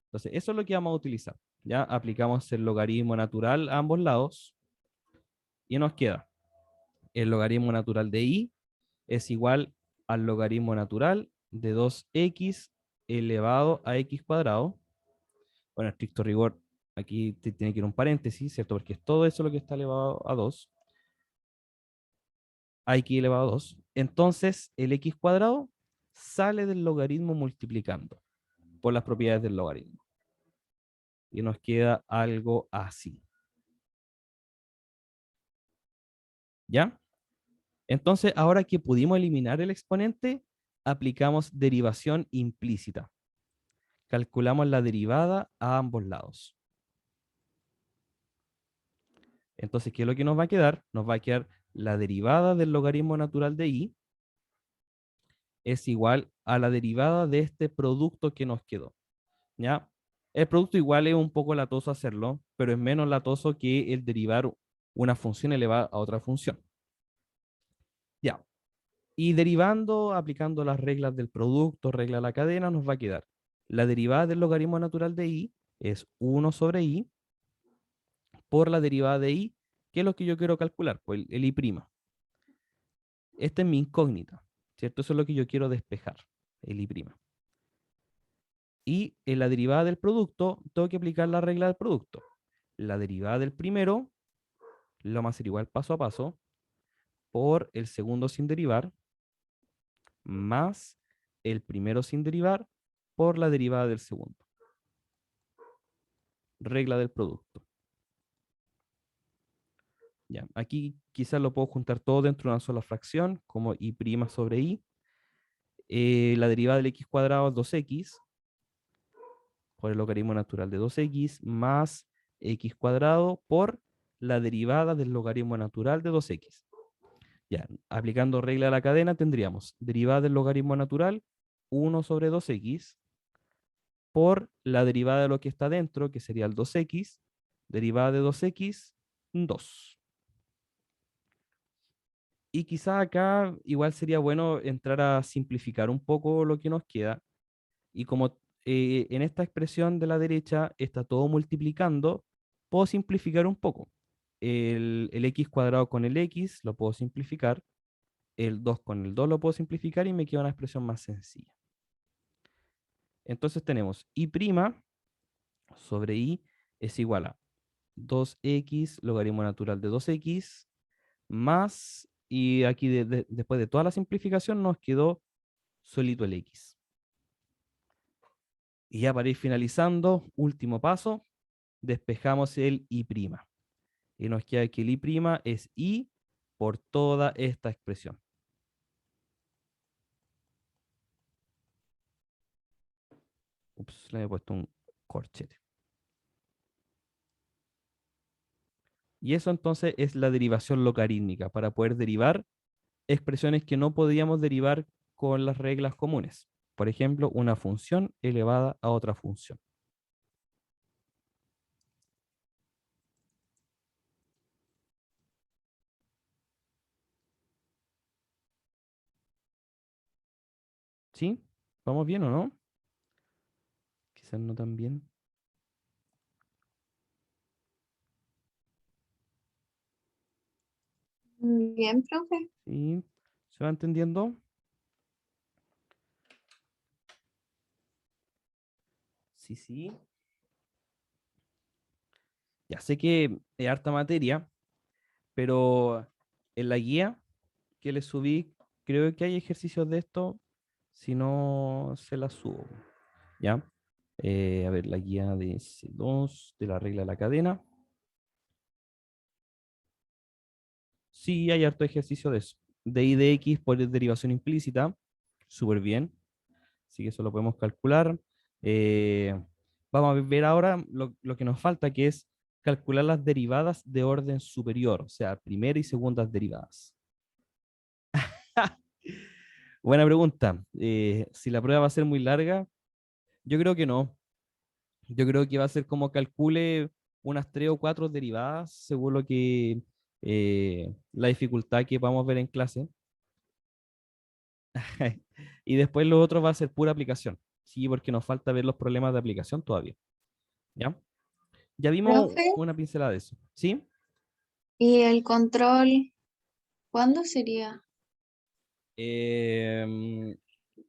Entonces, eso es lo que vamos a utilizar. Ya aplicamos el logaritmo natural a ambos lados y nos queda el logaritmo natural de y es igual al logaritmo natural de 2x elevado a x cuadrado. Bueno, estricto rigor, aquí tiene que ir un paréntesis, ¿cierto? Porque es todo eso lo que está elevado a 2. A x elevado a 2. Entonces, el x cuadrado sale del logaritmo multiplicando por las propiedades del logaritmo. Y nos queda algo así. ¿Ya? Entonces, ahora que pudimos eliminar el exponente, aplicamos derivación implícita. Calculamos la derivada a ambos lados. Entonces, ¿qué es lo que nos va a quedar? Nos va a quedar la derivada del logaritmo natural de y es igual a la derivada de este producto que nos quedó. ¿Ya? El producto igual es un poco latoso hacerlo, pero es menos latoso que el derivar una función elevada a otra función. Ya. Y derivando, aplicando las reglas del producto, regla de la cadena, nos va a quedar la derivada del logaritmo natural de y es 1 sobre i por la derivada de i, que es lo que yo quiero calcular, pues el i'. Esta es mi incógnita, ¿cierto? Eso es lo que yo quiero despejar, el i'. Y en la derivada del producto, tengo que aplicar la regla del producto. La derivada del primero, lo vamos a hacer igual paso a paso, por el segundo sin derivar, más el primero sin derivar, por la derivada del segundo. Regla del producto. Ya, aquí quizás lo puedo juntar todo dentro de una sola fracción, como i' sobre i. La derivada del x cuadrado es 2x, por el logaritmo natural de 2x, más x cuadrado por la derivada del logaritmo natural de 2x. Ya, aplicando regla de la cadena tendríamos derivada del logaritmo natural 1 sobre 2x por la derivada de lo que está dentro, que sería el 2x, derivada de 2x, 2. Y quizá acá igual sería bueno entrar a simplificar un poco lo que nos queda. Y como en esta expresión de la derecha está todo multiplicando, puedo simplificar un poco. El x cuadrado con el x lo puedo simplificar. El 2 con el 2 lo puedo simplificar y me queda una expresión más sencilla. Entonces tenemos i' sobre i es igual a 2x logaritmo natural de 2x más, y aquí después de toda la simplificación nos quedó solito el x. Y ya para ir finalizando, último paso, despejamos el i'. Y nos queda que el i' es i por toda esta expresión. Ups, le he puesto un corchete. Y eso entonces es la derivación logarítmica, para poder derivar expresiones que no podíamos derivar con las reglas comunes. Por ejemplo, una función elevada a otra función. ¿Sí? ¿Vamos bien o no? Quizás no tan bien. Bien, profe. ¿Sí? ¿Se va entendiendo? Sí, sí. Ya sé que es harta materia, pero en la guía que les subí, creo que hay ejercicios de esto, si no se las subo. ¿Ya? A ver, la guía de C2, de la regla de la cadena. Sí, hay harto ejercicio de eso. De I de X por derivación implícita, súper bien. Así que eso lo podemos calcular. Eh, Vamos a ver ahora lo que nos falta, que es calcular las derivadas de orden superior, o sea, primera y segundas derivadas. Buena pregunta. Si la prueba va a ser muy larga, yo creo que no. Yo creo que va a ser como calcule unas 3 o 4 derivadas, según lo que la dificultad que vamos a ver en clase. Y después lo otro va a ser pura aplicación. Sí, porque nos falta ver los problemas de aplicación todavía. ¿Ya? Ya vimos Profe, una pincelada de eso. ¿Sí? ¿y el control cuándo sería? Em,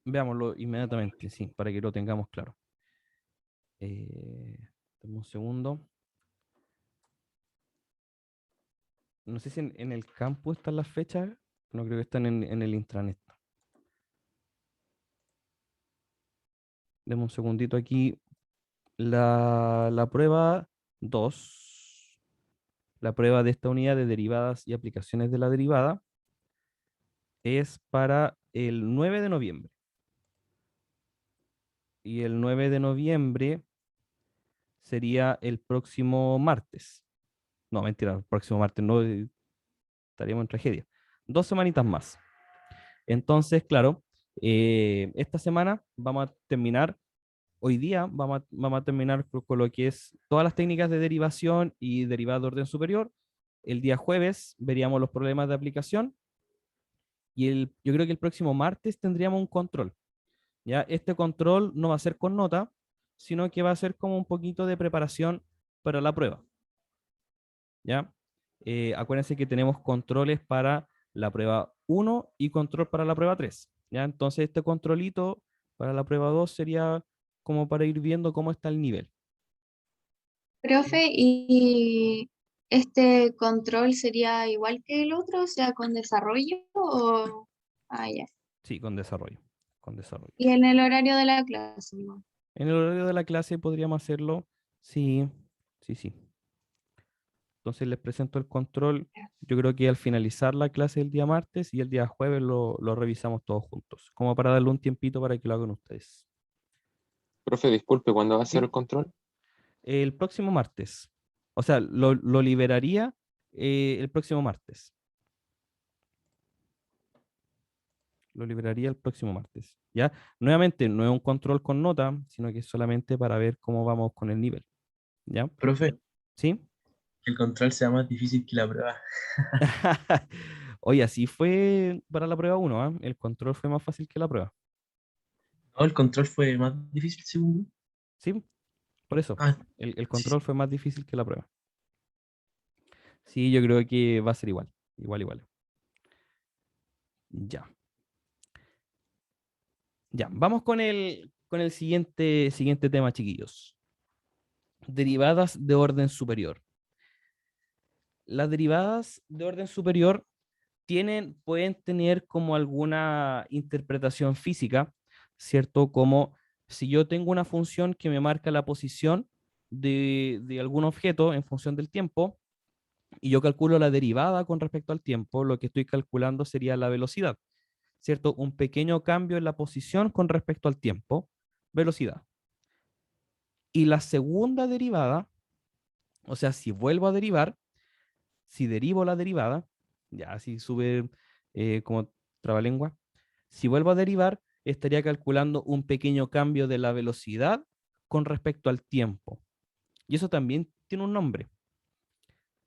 Veámoslo inmediatamente, sí, para que lo tengamos claro. Dame un segundo. No sé si en el campus están las fechas. No creo que están en el intranet. Deme un segundito aquí. La prueba 2, la prueba de esta unidad de derivadas y aplicaciones de la derivada, es para el 9 de noviembre. Y el 9 de noviembre sería el próximo martes. No, mentira, el próximo martes no, estaríamos en tragedia. 2 semanitas más. Entonces, claro, esta semana vamos a terminar, hoy día vamos a terminar con lo que es todas las técnicas de derivación y derivada de orden superior. El día jueves veríamos los problemas de aplicación y yo creo que el próximo martes tendríamos un control. ¿Ya? Este control no va a ser con nota, sino que va a ser como un poquito de preparación para la prueba. ¿Ya? Acuérdense que tenemos controles para la prueba 1 y control para la prueba 3. ¿Ya? Entonces este controlito para la prueba 2 sería como para ir viendo cómo está el nivel. Profe, ¿y este control sería igual que el otro, o sea, con desarrollo o...? Ah, ya. Sí, con desarrollo. Con desarrollo. Y en el horario de la clase, ¿no? En el horario de la clase podríamos hacerlo. Sí, sí, sí. Entonces les presento el control. Yo creo que al finalizar la clase el día martes y el día jueves lo revisamos todos juntos, como para darle un tiempito para que lo hagan ustedes. Profe, disculpe, ¿cuándo va a ser ¿Sí? el control? El próximo martes. O sea, lo liberaría el próximo martes. Lo liberaría el próximo martes. ¿Ya? Nuevamente, no es un control con nota, sino que es solamente para ver cómo vamos con el nivel. ¿Ya? Profe, ¿Sí? que el control sea más difícil que la prueba. Oye, así fue para la prueba 1, ¿ah? El control fue más fácil que la prueba. No, el control fue más difícil según yo. ¿Sí? Por eso. Ah, El sí, control sí. fue más difícil que la prueba. Sí, yo creo que va a ser igual. Igual, igual. Ya. Ya. Vamos con el siguiente tema, chiquillos. Derivadas de orden superior. Las derivadas de orden superior pueden tener como alguna interpretación física, ¿cierto? Como si yo tengo una función que me marca la posición de algún objeto en función del tiempo, y yo calculo la derivada con respecto al tiempo, lo que estoy calculando sería la velocidad, ¿cierto? Un pequeño cambio en la posición con respecto al tiempo, velocidad. Y la segunda derivada, o sea, si vuelvo a derivar, si derivo la derivada, ya así sube como trabalengua, si vuelvo a derivar, estaría calculando un pequeño cambio de la velocidad con respecto al tiempo. Y eso también tiene un nombre,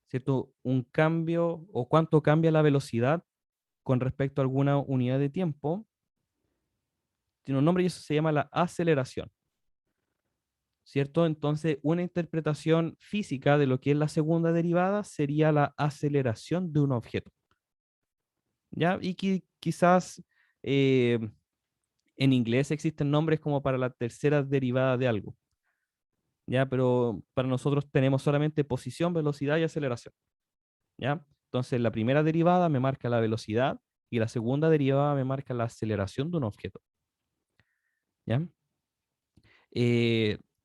¿cierto? Un cambio o cuánto cambia la velocidad con respecto a alguna unidad de tiempo, tiene un nombre y eso se llama la aceleración, ¿cierto? Entonces, una interpretación física de lo que es la segunda derivada sería la aceleración de un objeto, ¿ya? Y quizás eh, en inglés existen nombres como para la tercera derivada de algo, ¿ya? Pero para nosotros tenemos solamente posición, velocidad y aceleración, ¿ya? Entonces, la primera derivada me marca la velocidad y la segunda derivada me marca la aceleración de un objeto, ¿ya?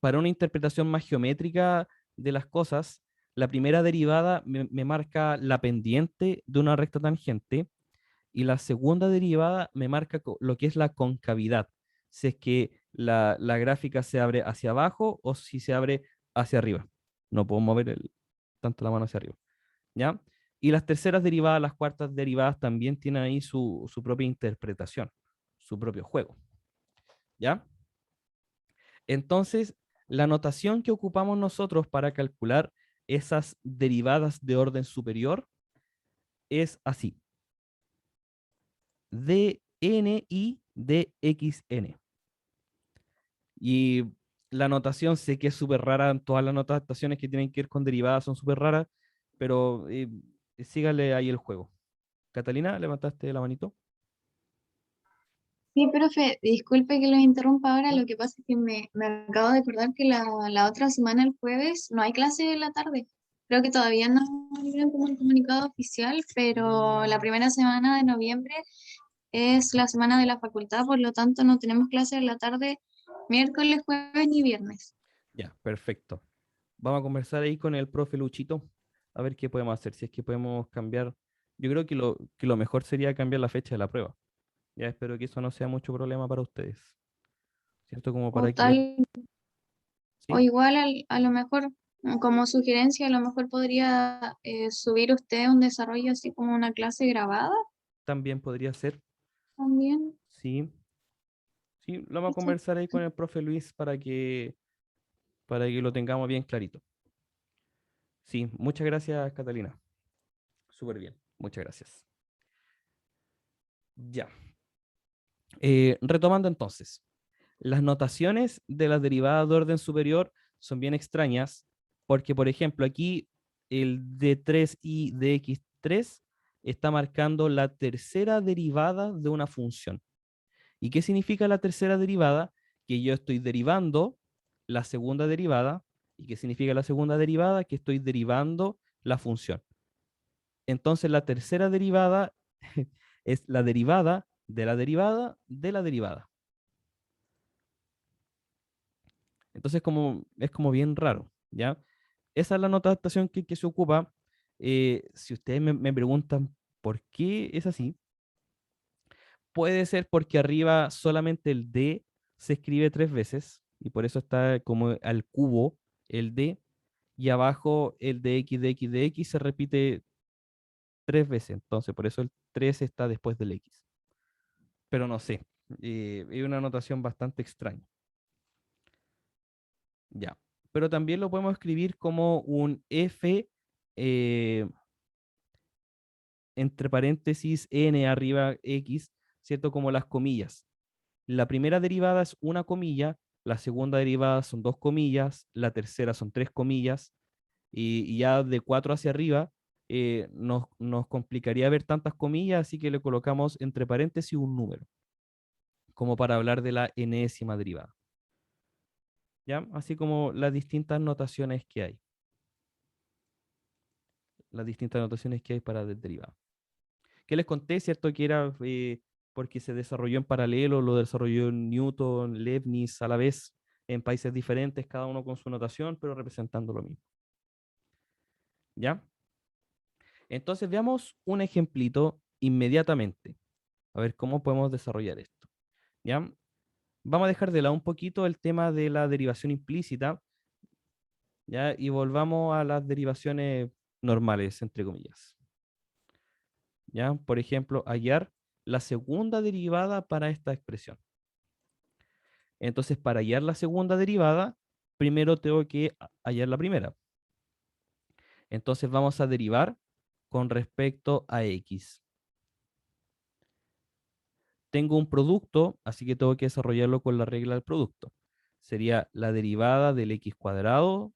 Para una interpretación más geométrica de las cosas, la primera derivada me marca la pendiente de una recta tangente y la segunda derivada me marca lo que es la concavidad, si es que la gráfica se abre hacia abajo o si se abre hacia arriba. No puedo mover tanto la mano hacia arriba, ¿ya? Y las terceras derivadas, las cuartas derivadas también tienen ahí su propia interpretación, su propio juego, ¿ya? Entonces, la notación que ocupamos nosotros para calcular esas derivadas de orden superior es así. dni dxn. Y la notación sé que es súper rara, todas las notaciones que tienen que ver con derivadas son súper raras, pero sígale ahí el juego. Catalina, ¿levantaste la manito? Sí, profe, disculpe que los interrumpa ahora, lo que pasa es que me acabo de acordar que la otra semana, el jueves, no hay clase en la tarde. Creo que todavía no libran como un comunicado oficial, pero la primera semana de noviembre es la semana de la facultad, por lo tanto no tenemos clase en la tarde, miércoles, jueves ni viernes. Ya, perfecto. Vamos a conversar ahí con el profe Luchito, a ver qué podemos hacer, si es que podemos cambiar. Yo creo que lo mejor sería cambiar la fecha de la prueba. Ya espero que eso no sea mucho problema para ustedes. ¿Cierto? Como O para que tal, o ¿sí? igual a lo mejor, como sugerencia, a lo mejor podría subir usted un desarrollo así como una clase grabada También podría ser. también. Sí. Sí, lo vamos a ¿Listo? conversar ahí con el profe Luis para que lo tengamos bien clarito. Sí, muchas gracias, Catalina. Súper bien, muchas gracias. Ya. Retomando entonces, las notaciones de las derivadas de orden superior son bien extrañas porque, por ejemplo, aquí el d3 y dx3 está marcando la tercera derivada de una función. ¿Y qué significa la tercera derivada? Que yo estoy derivando la segunda derivada. ¿Y qué significa la segunda derivada? Que estoy derivando la función. Entonces la tercera derivada es la derivada de la derivada de la derivada. Entonces es como bien raro, ¿ya? Esa es la notación que se ocupa. Si ustedes me preguntan por qué es así, puede ser porque arriba solamente el D se escribe 3 veces y por eso está como al cubo el D y abajo el dx se repite 3 veces. Entonces por eso el 3 está después del X. Pero no sé, es una notación bastante extraña. Ya. Pero también lo podemos escribir como un F eh, entre paréntesis n arriba X, ¿cierto? Como las comillas. La primera derivada es una comilla, la segunda derivada son 2 comillas, la tercera son 3 comillas, y ya de 4 hacia arriba nos complicaría ver tantas comillas, así que le colocamos entre paréntesis un número, como para hablar de la enésima derivada. ¿Ya? Así como las distintas notaciones que hay. Las distintas notaciones que hay para derivada. Que les conté, ¿cierto? Que era porque se desarrolló en paralelo, lo desarrolló Newton, Leibniz a la vez, en países diferentes, cada uno con su notación, pero representando lo mismo. ¿Ya? Entonces veamos un ejemplito inmediatamente. A ver cómo podemos desarrollar esto. ¿Ya? Vamos a dejar de lado un poquito el tema de la derivación implícita, ¿ya? Y volvamos a las derivaciones normales, entre comillas. ¿Ya? Por ejemplo, hallar la segunda derivada para esta expresión. Entonces, para hallar la segunda derivada, primero tengo que hallar la primera. Entonces, vamos a derivar con respecto a x. Tengo un producto, así que tengo que desarrollarlo con la regla del producto. Sería la derivada del x cuadrado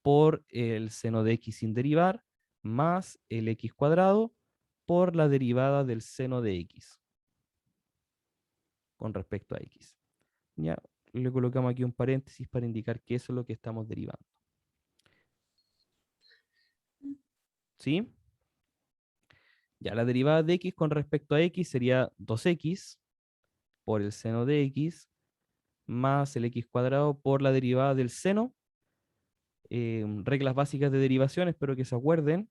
por el seno de x sin derivar, más el x cuadrado por la derivada del seno de x con respecto a x. Ya le colocamos aquí un paréntesis para indicar que eso es lo que estamos derivando. ¿Sí? Ya la derivada de x con respecto a x sería 2x por el seno de x más el x cuadrado por la derivada del seno. Reglas básicas de derivación, espero que se acuerden.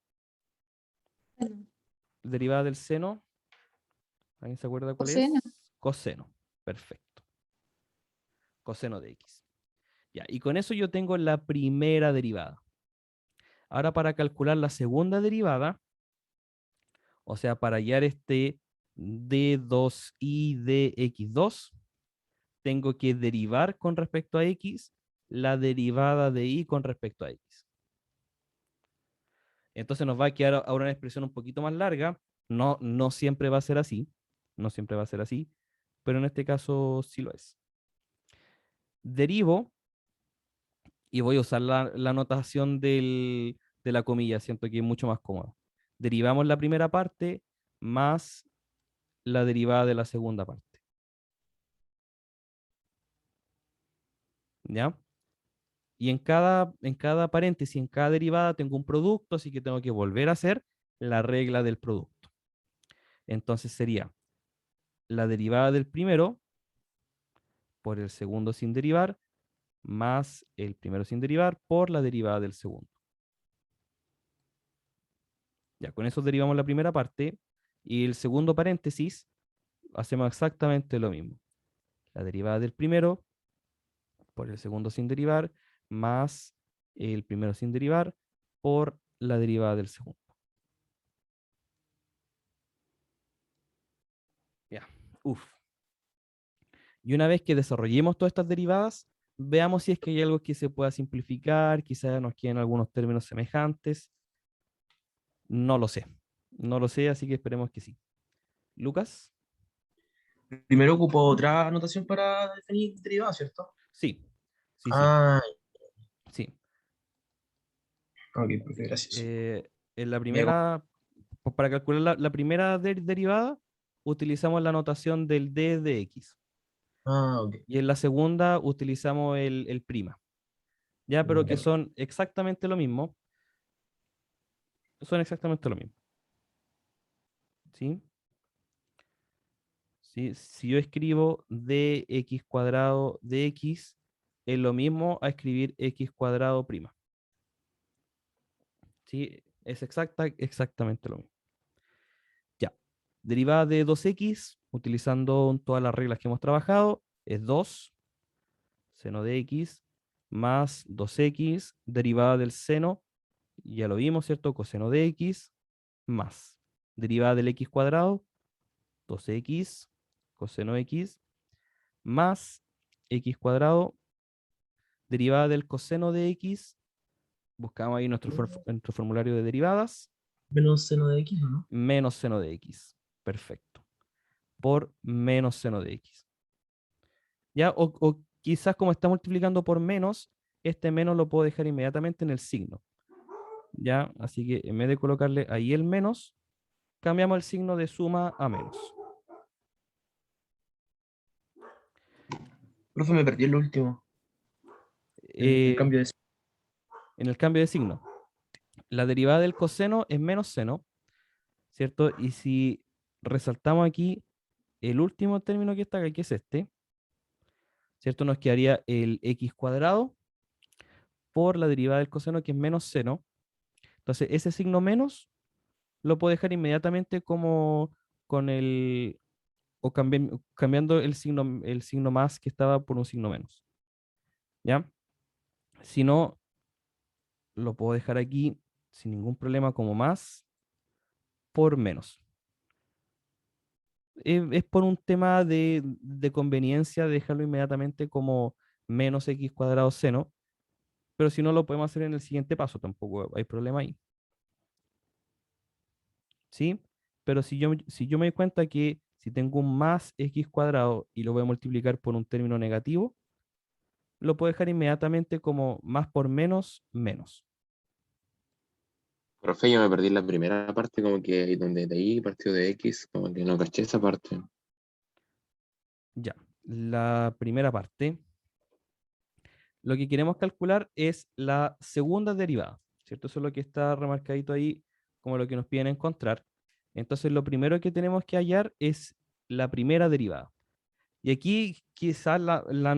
Derivada del seno, ¿alguien se acuerda cuál Coseno. es? Coseno. Perfecto. Coseno de x. Ya, y con eso yo tengo la primera derivada. Ahora para calcular la segunda derivada, o sea, para hallar este d2i de x2, tengo que derivar con respecto a x la derivada de y con respecto a x. Entonces nos va a quedar ahora una expresión un poquito más larga. No, no siempre va a ser así. No siempre va a ser así. Pero en este caso sí lo es. Derivo, y voy a usar la notación de la comilla. Siento que es mucho más cómodo. Derivamos la primera parte más la derivada de la segunda parte. ¿Ya? Y en cada paréntesis, en cada derivada tengo un producto, así que tengo que volver a hacer la regla del producto. Entonces sería la derivada del primero por el segundo sin derivar, más el primero sin derivar por la derivada del segundo. Ya, con eso derivamos la primera parte, y el segundo paréntesis hacemos exactamente lo mismo. La derivada del primero por el segundo sin derivar, más el primero sin derivar por la derivada del segundo. Ya, uf. Y una vez que desarrollemos todas estas derivadas, veamos si es que hay algo que se pueda simplificar, quizás nos queden algunos términos semejantes. No lo sé. No lo sé, así que esperemos que sí. Lucas, Primero ocupo otra anotación para definir derivadas, ¿cierto? sí. Sí, sí, Ah, sí. ok, profe, gracias. En la Me hago- primera, para calcular la primera derivada, utilizamos la notación del d de x. ok. Y en la segunda utilizamos el prima. Ya, pero que Ya. son exactamente lo mismo. Son exactamente lo mismo. ¿Sí? ¿Sí? Si yo escribo dx cuadrado de x, es lo mismo a escribir x cuadrado prima. ¿Sí? Es exactamente lo mismo. Ya. Derivada de 2x, utilizando todas las reglas que hemos trabajado, es 2 seno de x más 2x, derivada del seno, ya lo vimos, ¿cierto? Coseno de x más derivada del x cuadrado, 2x coseno x más x cuadrado, derivada del coseno de x, buscamos ahí nuestro formulario de derivadas, Menos seno de X, ¿o no? menos seno de x. Perfecto. Por menos seno de x. ¿Ya? O quizás como está multiplicando por menos, este menos lo puedo dejar inmediatamente en el signo. ¿Ya? Así que en vez de colocarle ahí el menos, cambiamos el signo de suma a menos. Profe, me perdí en lo último. El Eh, cambio de... en el cambio de signo, la derivada del coseno es menos seno, ¿cierto? Y si resaltamos aquí el último término que está acá, que es este, ¿cierto? Nos quedaría el x cuadrado por la derivada del coseno, que es menos seno. Entonces, ese signo menos lo puedo dejar inmediatamente como con el, o cambiando el signo más que estaba por un signo menos. ¿Ya? Si no, lo puedo dejar aquí sin ningún problema como más por menos. Es por un tema de conveniencia dejarlo inmediatamente como menos x cuadrado seno, pero si no lo podemos hacer en el siguiente paso, tampoco hay problema ahí. ¿Sí? Pero si yo me doy cuenta que si tengo un más x cuadrado y lo voy a multiplicar por un término negativo, lo puedo dejar inmediatamente como más por menos, menos. Profe, yo me perdí la primera parte, como que donde de ahí partió de X, como que no caché esa parte. Ya, la primera parte, lo que queremos calcular es la segunda derivada, ¿cierto? Eso es lo que está remarcadito ahí como lo que nos piden encontrar. Entonces, lo primero que tenemos que hallar es la primera derivada. Y aquí quizás la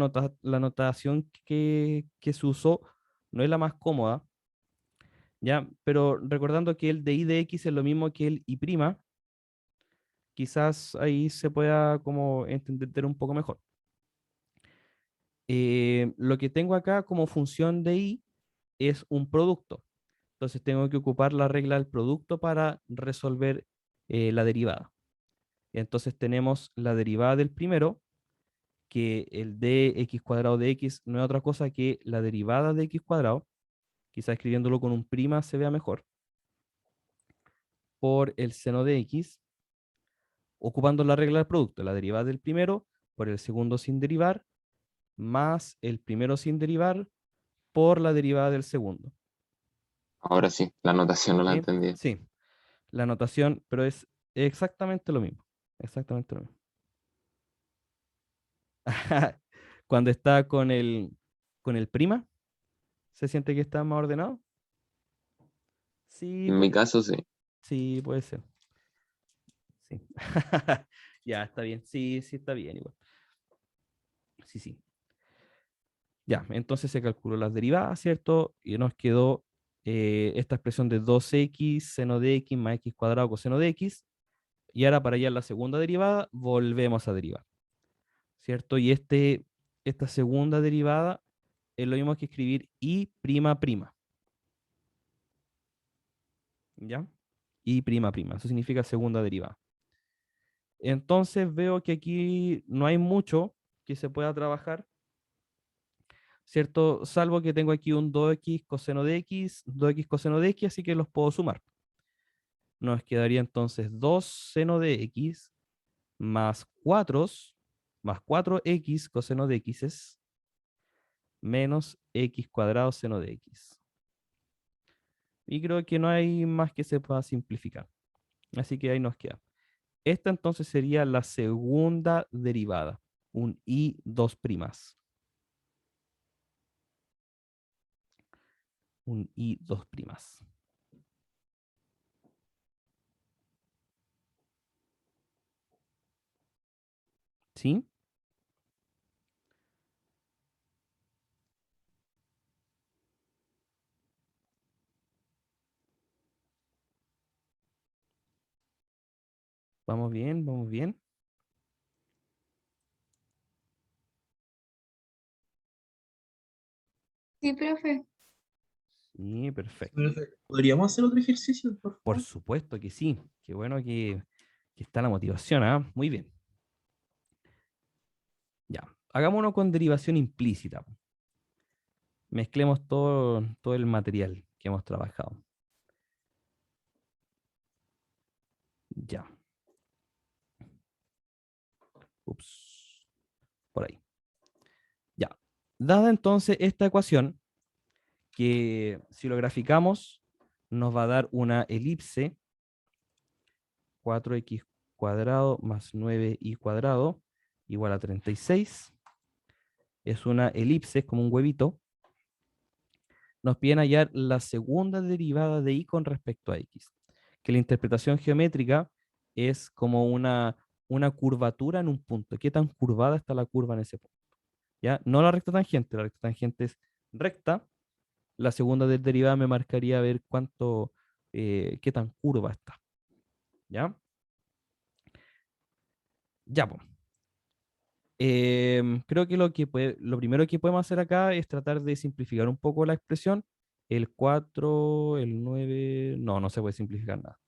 notación que se usó no es la más cómoda, ¿ya? Pero recordando que el de i de x es lo mismo que el i', quizás ahí se pueda como entender un poco mejor. Lo que tengo acá como función de i es un producto. Entonces tengo que ocupar la regla del producto para resolver la derivada. Entonces tenemos la derivada del primero, que el dx cuadrado de x no es otra cosa que la derivada de x cuadrado. Quizá escribiéndolo con un prima se vea mejor. por el seno de x, ocupando la regla del producto, la derivada del primero por el segundo sin derivar, más el primero sin derivar por la derivada del segundo. Ahora sí, la anotación no la ¿Sí? entendí. Sí, la notación, pero es exactamente lo mismo. Exactamente lo mismo. Cuando está con el prima, ¿se siente que está más ordenado? Sí, En mi caso, sí. sí, puede ser. Sí. Ya, está bien. Sí, sí, está bien igual. Sí, sí. Ya, entonces se calculó las derivadas, ¿cierto? Y nos quedó esta expresión de 2x seno de x más x cuadrado coseno de x. Y ahora para hallar la segunda derivada, volvemos a derivar, ¿cierto? Y esta segunda derivada es lo mismo que escribir y prima prima. ¿Ya? Y prima prima. Eso significa segunda derivada. Entonces veo que aquí no hay mucho que se pueda trabajar, ¿cierto? Salvo que tengo aquí un 2x coseno de x, 2x coseno de x, así que los puedo sumar. Nos quedaría entonces 2 seno de x más 4 más 4x coseno de x es menos x cuadrado seno de x. Y creo que no hay más que se pueda simplificar. Así que ahí nos queda. Esta entonces sería la segunda derivada, un i 2 primas. Un i 2 primas. ¿Sí? ¿Vamos bien? ¿Vamos bien? Sí, profe. Sí, perfecto. Perfecto. ¿Podríamos hacer otro ejercicio, por Por favor? supuesto que sí. Qué bueno que está la motivación, ¿ah? Muy bien. Ya. Hagamos uno con derivación implícita. Mezclemos todo el material que hemos trabajado. Ya. Ups. Por ahí. Ya. Dada entonces esta ecuación, que si lo graficamos, nos va a dar una elipse 4x cuadrado más 9y cuadrado igual a 36. Es una elipse, es como un huevito. Nos piden hallar la segunda derivada de y con respecto a x. Que la interpretación geométrica es como una curvatura en un punto. ¿Qué tan curvada está la curva en ese punto? ¿Ya? No la recta tangente es recta. La segunda derivada me marcaría a ver qué tan curva está. ¿Ya? Ya, pues. Creo que lo primero que podemos hacer acá es tratar de simplificar un poco la expresión. El 4, el 9, no se puede simplificar nada.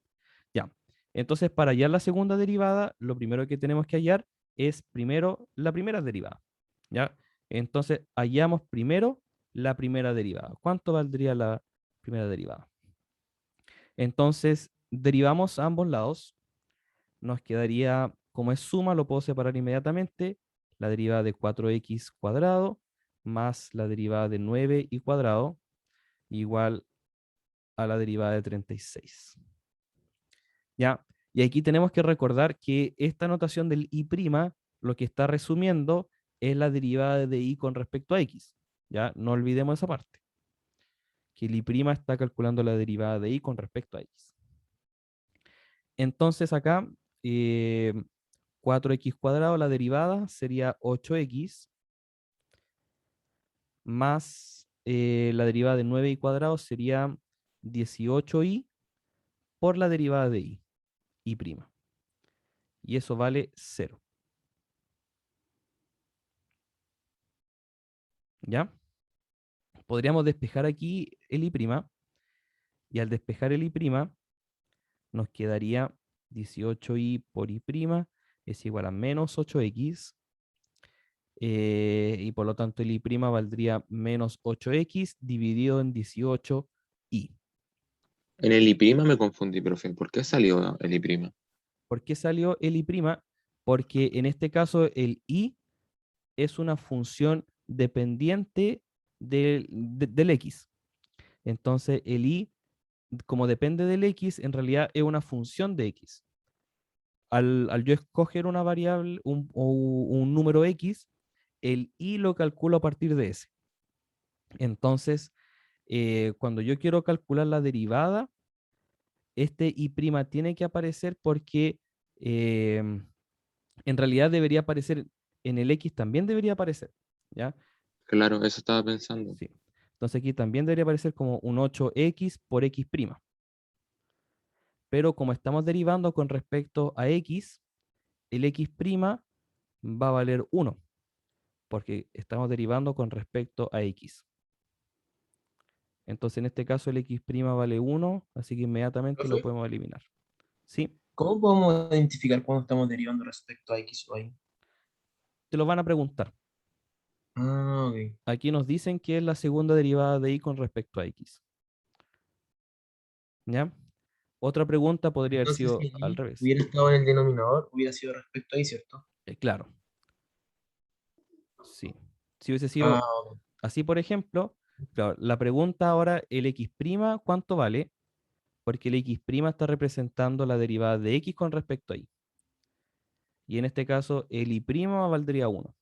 Ya. Entonces, para hallar la segunda derivada, lo primero que tenemos que hallar es primero la primera derivada. ¿Ya? Entonces, hallamos primero la primera derivada. ¿Cuánto valdría la primera derivada? Entonces, derivamos a ambos lados. Nos quedaría, como es suma, lo puedo separar inmediatamente. La derivada de 4x cuadrado más la derivada de 9y cuadrado igual a la derivada de 36. ¿Ya? Y aquí tenemos que recordar que esta notación del i' lo que está resumiendo es la derivada de i con respecto a x. ¿Ya? No olvidemos esa parte. Que el i' está calculando la derivada de i con respecto a x. Entonces acá, 4x cuadrado, la derivada sería 8x más la derivada de 9y cuadrado sería 18y por la derivada de i'. Y eso vale 0. ¿Ya? Podríamos despejar aquí el i', y al despejar el i' nos quedaría 18y por i' es igual a menos 8x, y por lo tanto el i' valdría menos 8x dividido en 18y. En el I' me confundí, profe. ¿Por qué salió el I'? ¿Por qué salió el I'? Porque en este caso el I es una función dependiente del X. Entonces el I, como depende del X, en realidad es una función de X. Al yo escoger una variable o un número X, el I lo calculo a partir de ese. Entonces, cuando yo quiero calcular la derivada, este I' tiene que aparecer porque en realidad debería aparecer en el X, también debería aparecer, ¿ya? Claro, eso estaba pensando. Sí. Entonces aquí también debería aparecer como un 8x por x'. Pero como estamos derivando con respecto a x, el x' va a valer 1, porque estamos derivando con respecto a x. Entonces en este caso el x' vale 1, así que inmediatamente lo Profe, podemos eliminar. ¿Sí? ¿cómo podemos identificar cuando estamos derivando respecto a X o Y? Te lo van a preguntar. Ah, ok. Aquí nos dicen que es la segunda derivada de y con respecto a x. ¿Ya? Otra pregunta podría haber Entonces, si sido al Y revés. hubiera estado en el denominador, hubiera sido respecto a Y, ¿cierto? Claro, sí. Si hubiese Ah, sido ok. así, por ejemplo, claro, la pregunta ahora, el x', ¿cuánto vale? Porque el x' está representando la derivada de x con respecto a y. Y en este caso, el y' valdría 1,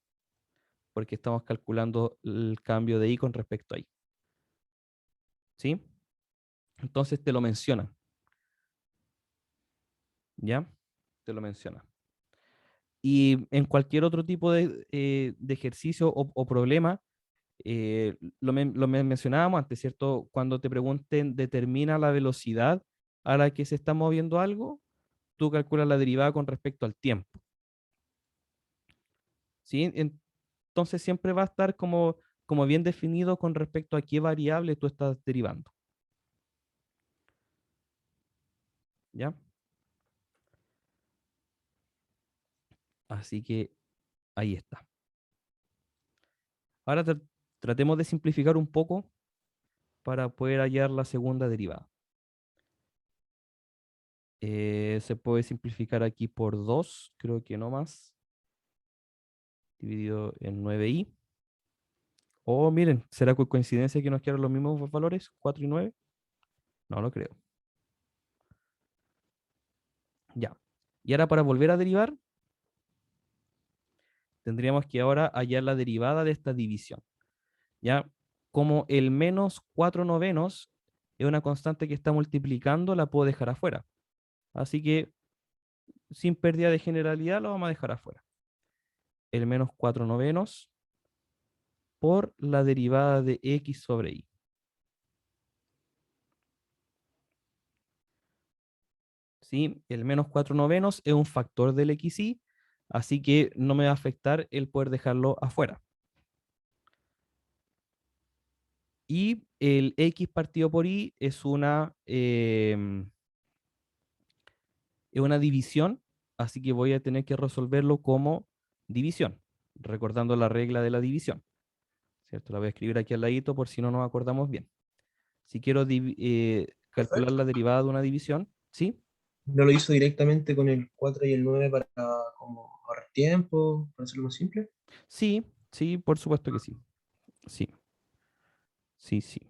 porque estamos calculando el cambio de y con respecto a y. ¿Sí? Entonces te lo menciona. ¿Ya? Te lo menciona. Y en cualquier otro tipo de ejercicio o problema, lo mencionábamos antes, ¿cierto? Cuando te pregunten, determina la velocidad a la que se está moviendo algo, tú calculas la derivada con respecto al tiempo. ¿Sí? Entonces siempre va a estar como bien definido con respecto a qué variable tú estás derivando. ¿Ya? Así que ahí está. Ahora tratemos de simplificar un poco para poder hallar la segunda derivada. Se puede simplificar aquí por 2, creo que no más, dividido en 9i. O miren, ¿será coincidencia que nos quedan los mismos valores, 4 y 9? No lo creo. Ya. Y ahora para volver a derivar, tendríamos que ahora hallar la derivada de esta división. ¿Ya? Como el menos 4 novenos es una constante que está multiplicando, la puedo dejar afuera. Así que, sin pérdida de generalidad, lo vamos a dejar afuera. El menos 4 novenos por la derivada de x sobre y. ¿Sí? El menos 4 novenos es un factor del xy, así que no me va a afectar el poder dejarlo afuera. Y el x partido por y es una división, así que voy a tener que resolverlo como división, recordando la regla de la división. ¿Cierto? La voy a escribir aquí al ladito por si no nos acordamos bien. Si quiero calcular Perfecto. la derivada de una división, ¿sí? No lo hizo directamente con el 4 y el 9 para como ahorrar tiempo, para hacerlo más simple. Sí, sí, por supuesto que sí. Sí, sí, sí.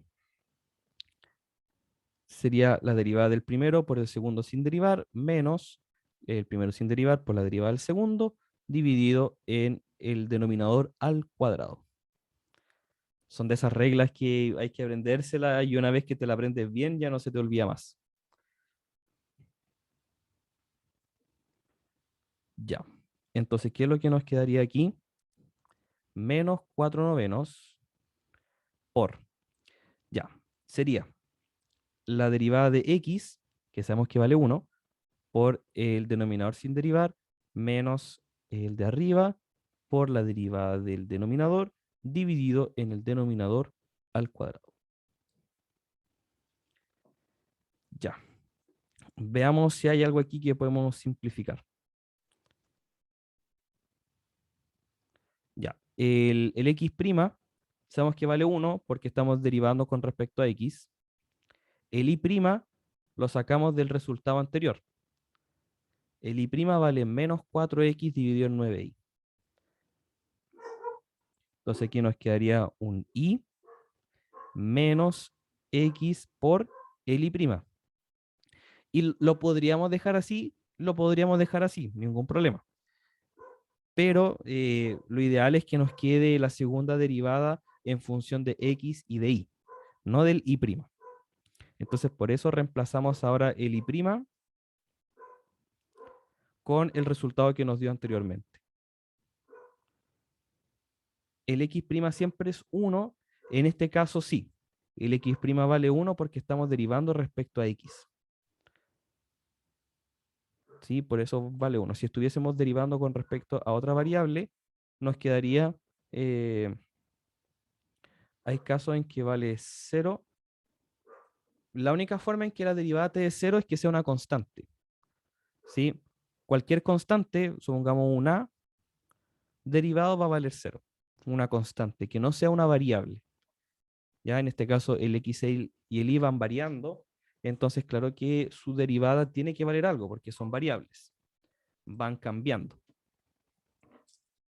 Sería la derivada del primero por el segundo sin derivar, menos el primero sin derivar por la derivada del segundo, dividido en el denominador al cuadrado. Son de esas reglas que hay que aprendérselas y una vez que te la aprendes bien ya no se te olvida más. Ya. Entonces, ¿qué es lo que nos quedaría aquí? Menos 4 novenos por, ya, sería la derivada de x, que sabemos que vale 1, por el denominador sin derivar, menos el de arriba, por la derivada del denominador, dividido en el denominador al cuadrado. Ya. Veamos si hay algo aquí que podemos simplificar. Ya. El x', sabemos que vale 1 porque estamos derivando con respecto a x. El y' lo sacamos del resultado anterior. El I' vale menos 4x dividido en 9i. Entonces aquí nos quedaría un I menos x por el I'. Y lo podríamos dejar así, ningún problema. Pero lo ideal es que nos quede la segunda derivada en función de x y de y, no del I'. Entonces por eso reemplazamos ahora el I' con el resultado que nos dio anteriormente. El x' siempre es 1, en este caso sí. El x' vale 1 porque estamos derivando respecto a x. ¿Sí? Por eso vale 1. Si estuviésemos derivando con respecto a otra variable, nos quedaría, hay casos en que vale 0. La única forma en que la derivada te dé 0 es que sea una constante. ¿Sí? Cualquier constante, supongamos un a, derivado va a valer 0. Una constante, que no sea una variable. Ya en este caso el x y el y van variando, entonces claro que su derivada tiene que valer algo, porque son variables. Van cambiando.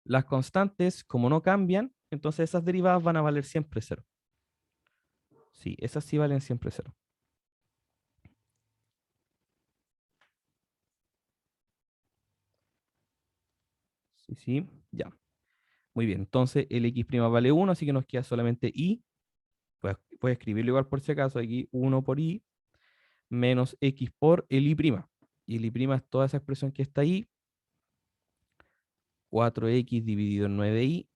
Las constantes, como no cambian, entonces esas derivadas van a valer siempre 0. Sí, esas sí valen siempre 0. Sí, sí, ya. Muy bien, entonces el x' vale 1, así que nos queda solamente y. Puedes escribirlo igual por si acaso, aquí 1 por y, menos x por el y'. Y el y' es toda esa expresión que está ahí, 4x dividido en 9i,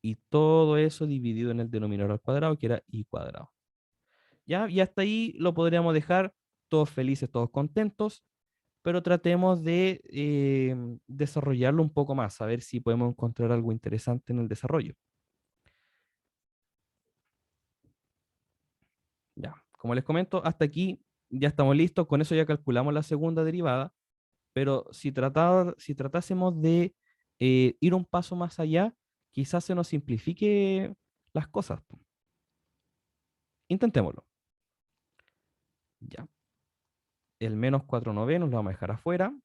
y todo eso dividido en el denominador al cuadrado, que era i cuadrado. ¿Ya? Y hasta ahí lo podríamos dejar, todos felices, todos contentos, pero tratemos de desarrollarlo un poco más, a ver si podemos encontrar algo interesante en el desarrollo. Ya, como les comento, hasta aquí ya estamos listos, con eso ya calculamos la segunda derivada, pero si tratásemos de ir un paso más allá, quizás se nos simplifique las cosas. Intentémoslo. Ya. El menos 4/9 lo vamos a dejar afuera,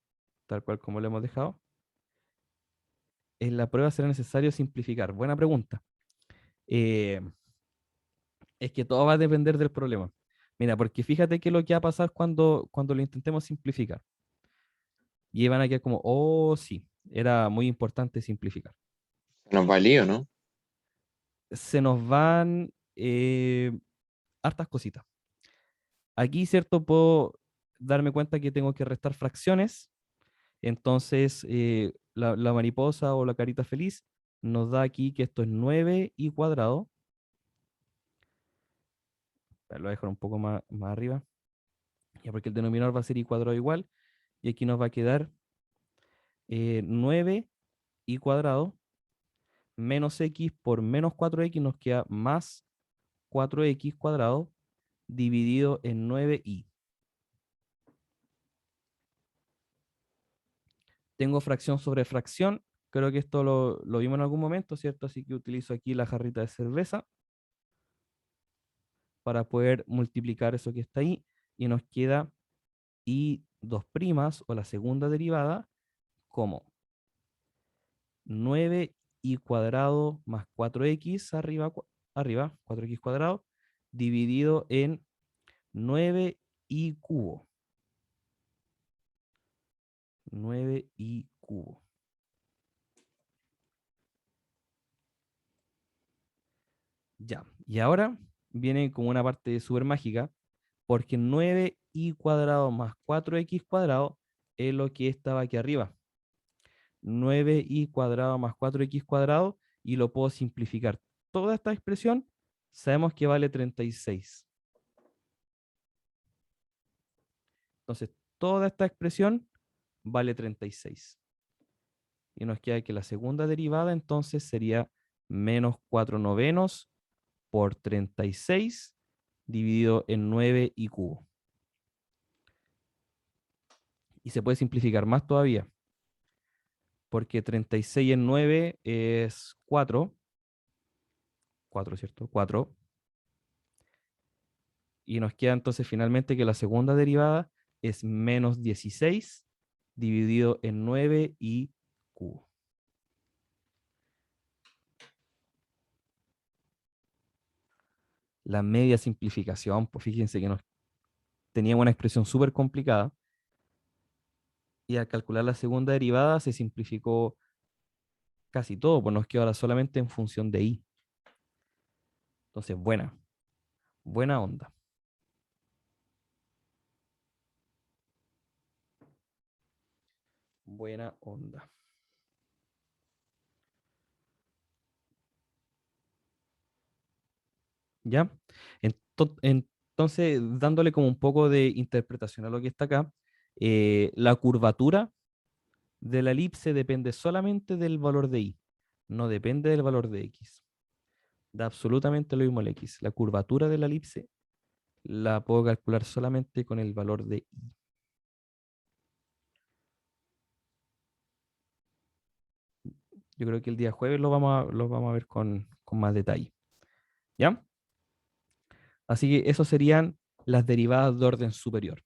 tal cual como lo hemos dejado. En la prueba será necesario simplificar. Buena pregunta. Eh, es que todo va a depender del problema. Mira, porque fíjate que lo que va a pasar cuando lo intentemos simplificar. Y van a quedar como, oh, sí, era muy importante simplificar. Nos valió, ¿no? Se nos van hartas cositas. Aquí, ¿cierto? Puedo darme cuenta que tengo que restar fracciones. Entonces, la mariposa o la carita feliz nos da aquí que esto es 9i cuadrado. Lo voy a dejar un poco más arriba. Ya, porque el denominador va a ser i cuadrado igual. Y aquí nos va a quedar 9i cuadrado menos x por menos 4x nos queda más 4x cuadrado dividido en 9i. Tengo fracción sobre fracción. Creo que esto lo vimos en algún momento, ¿cierto? Así que utilizo aquí la jarrita de cerveza para poder multiplicar eso que está ahí. Y nos queda i2' o la segunda derivada como 9i cuadrado más 4x arriba, 4x cuadrado, dividido en 9i cubo. 9i cubo. Ya, y ahora viene como una parte súper mágica, porque 9i cuadrado más 4x cuadrado es lo que estaba aquí arriba. 9i cuadrado más 4x cuadrado, y lo puedo simplificar. Toda esta expresión sabemos que vale 36. Entonces, toda esta expresión vale 36. Y nos queda que la segunda derivada entonces sería menos 4/9 por 36 dividido en 9i cubo. Y se puede simplificar más todavía, porque 36 en 9 es 4. 4, ¿cierto? 4. Y nos queda entonces finalmente que la segunda derivada es menos 16 dividido en 9 y cubo. La media simplificación, pues fíjense que nos teníamos una expresión súper complicada y al calcular la segunda derivada se simplificó casi todo, pues nos quedó ahora solamente en función de y. Entonces, buena onda. Buena onda. ¿Ya? Entonces, dándole como un poco de interpretación a lo que está acá, la curvatura de la elipse depende solamente del valor de y, no depende del valor de x. Da absolutamente lo mismo el x. La curvatura de la elipse la puedo calcular solamente con el valor de y. Yo creo que el día jueves lo vamos a ver con más detalle. ¿Ya? Así que eso serían las derivadas de orden superior.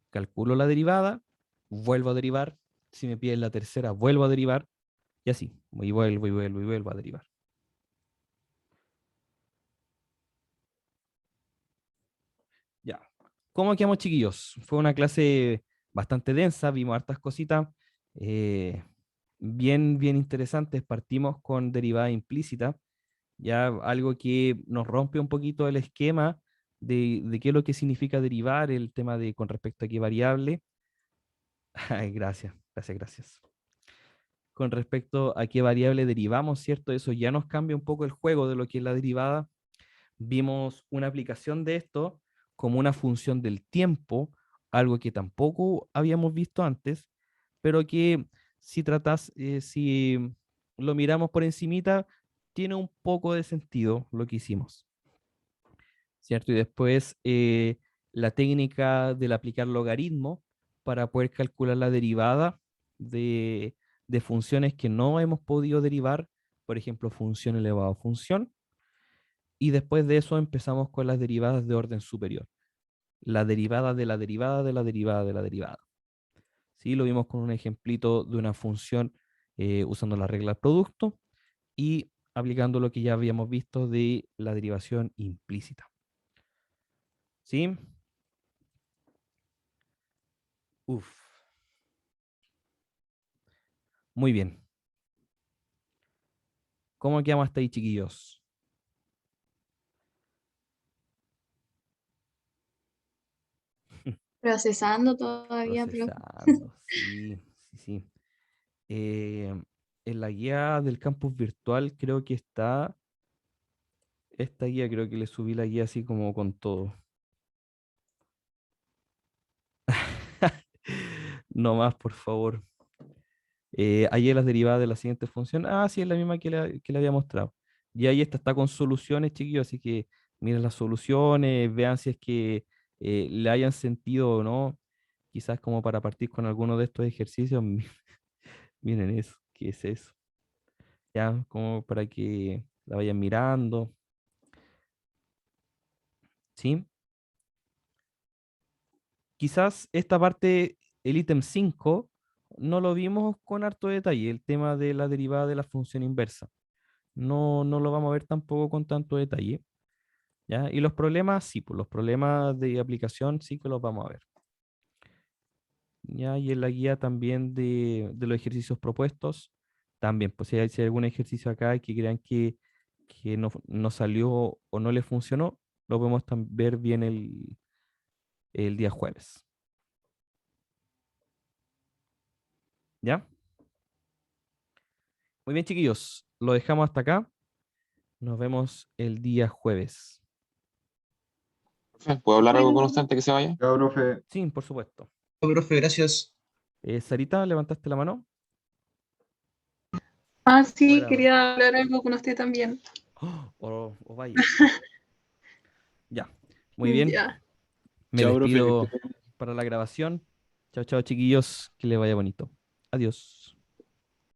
Calculo la derivada, vuelvo a derivar. Si me piden la tercera, vuelvo a derivar. Y así. Y vuelvo y vuelvo y vuelvo a derivar. Ya. ¿Cómo quedamos, chiquillos? Fue una clase bastante densa, vimos hartas cositas bien interesantes. Partimos con derivada implícita, ya algo que nos rompe un poquito el esquema de qué es lo que significa derivar, el tema de con respecto a qué variable. Ay, gracias. Con respecto a qué variable derivamos, ¿cierto? Eso ya nos cambia un poco el juego de lo que es la derivada. Vimos una aplicación de esto como una función del tiempo, algo que tampoco habíamos visto antes, pero que si lo miramos por encimita, tiene un poco de sentido lo que hicimos, ¿cierto? Y después la técnica del aplicar logaritmo para poder calcular la derivada de, de funciones que no hemos podido derivar, por ejemplo, función elevado a función. Y después de eso empezamos con las derivadas de orden superior. La derivada de la derivada de la derivada de la derivada. ¿Sí? Lo vimos con un ejemplito de una función usando la regla del producto y aplicando lo que ya habíamos visto de la derivación implícita. ¿Sí? Uf. Muy bien. ¿Cómo quedamos hasta ahí, chiquillos? Procesando todavía, profe. Procesando. Sí. En la guía del campus virtual creo que está. Esta guía creo que le subí la guía así como con todo. No más, por favor. Ahí las derivadas de la siguiente función. Ah, sí, es la misma que le había mostrado. Y ahí está con soluciones, chiquillos, así que miren las soluciones, vean si es que le hayan sentido o no. Quizás como para partir con alguno de estos ejercicios. Miren eso, ¿qué es eso? Ya, como para que la vayan mirando. ¿Sí? Quizás esta parte, el ítem 5 no lo vimos con harto detalle, el tema de la derivada de la función inversa. No lo vamos a ver tampoco con tanto detalle. ¿Ya? Y los problemas, sí, pues los problemas de aplicación sí que los vamos a ver. ¿Ya? Y en la guía también de los ejercicios propuestos, también, pues si hay algún ejercicio acá que crean que no salió o no le funcionó, lo podemos ver bien el día jueves. ¿Ya? Muy bien, chiquillos, lo dejamos hasta acá. Nos vemos el día jueves. Profe, ¿puedo hablar algo con Bueno, usted antes que se vaya? Chao, profe. Sí, por supuesto. Profe, gracias. Sarita, ¿levantaste la mano? Ah, sí, Fuera. quería hablar algo con usted también. O vaya. Ya. Muy bien. Ya. Me Chao, profe. despido para la grabación. Chao, chao, chiquillos. Que les vaya bonito. Adiós.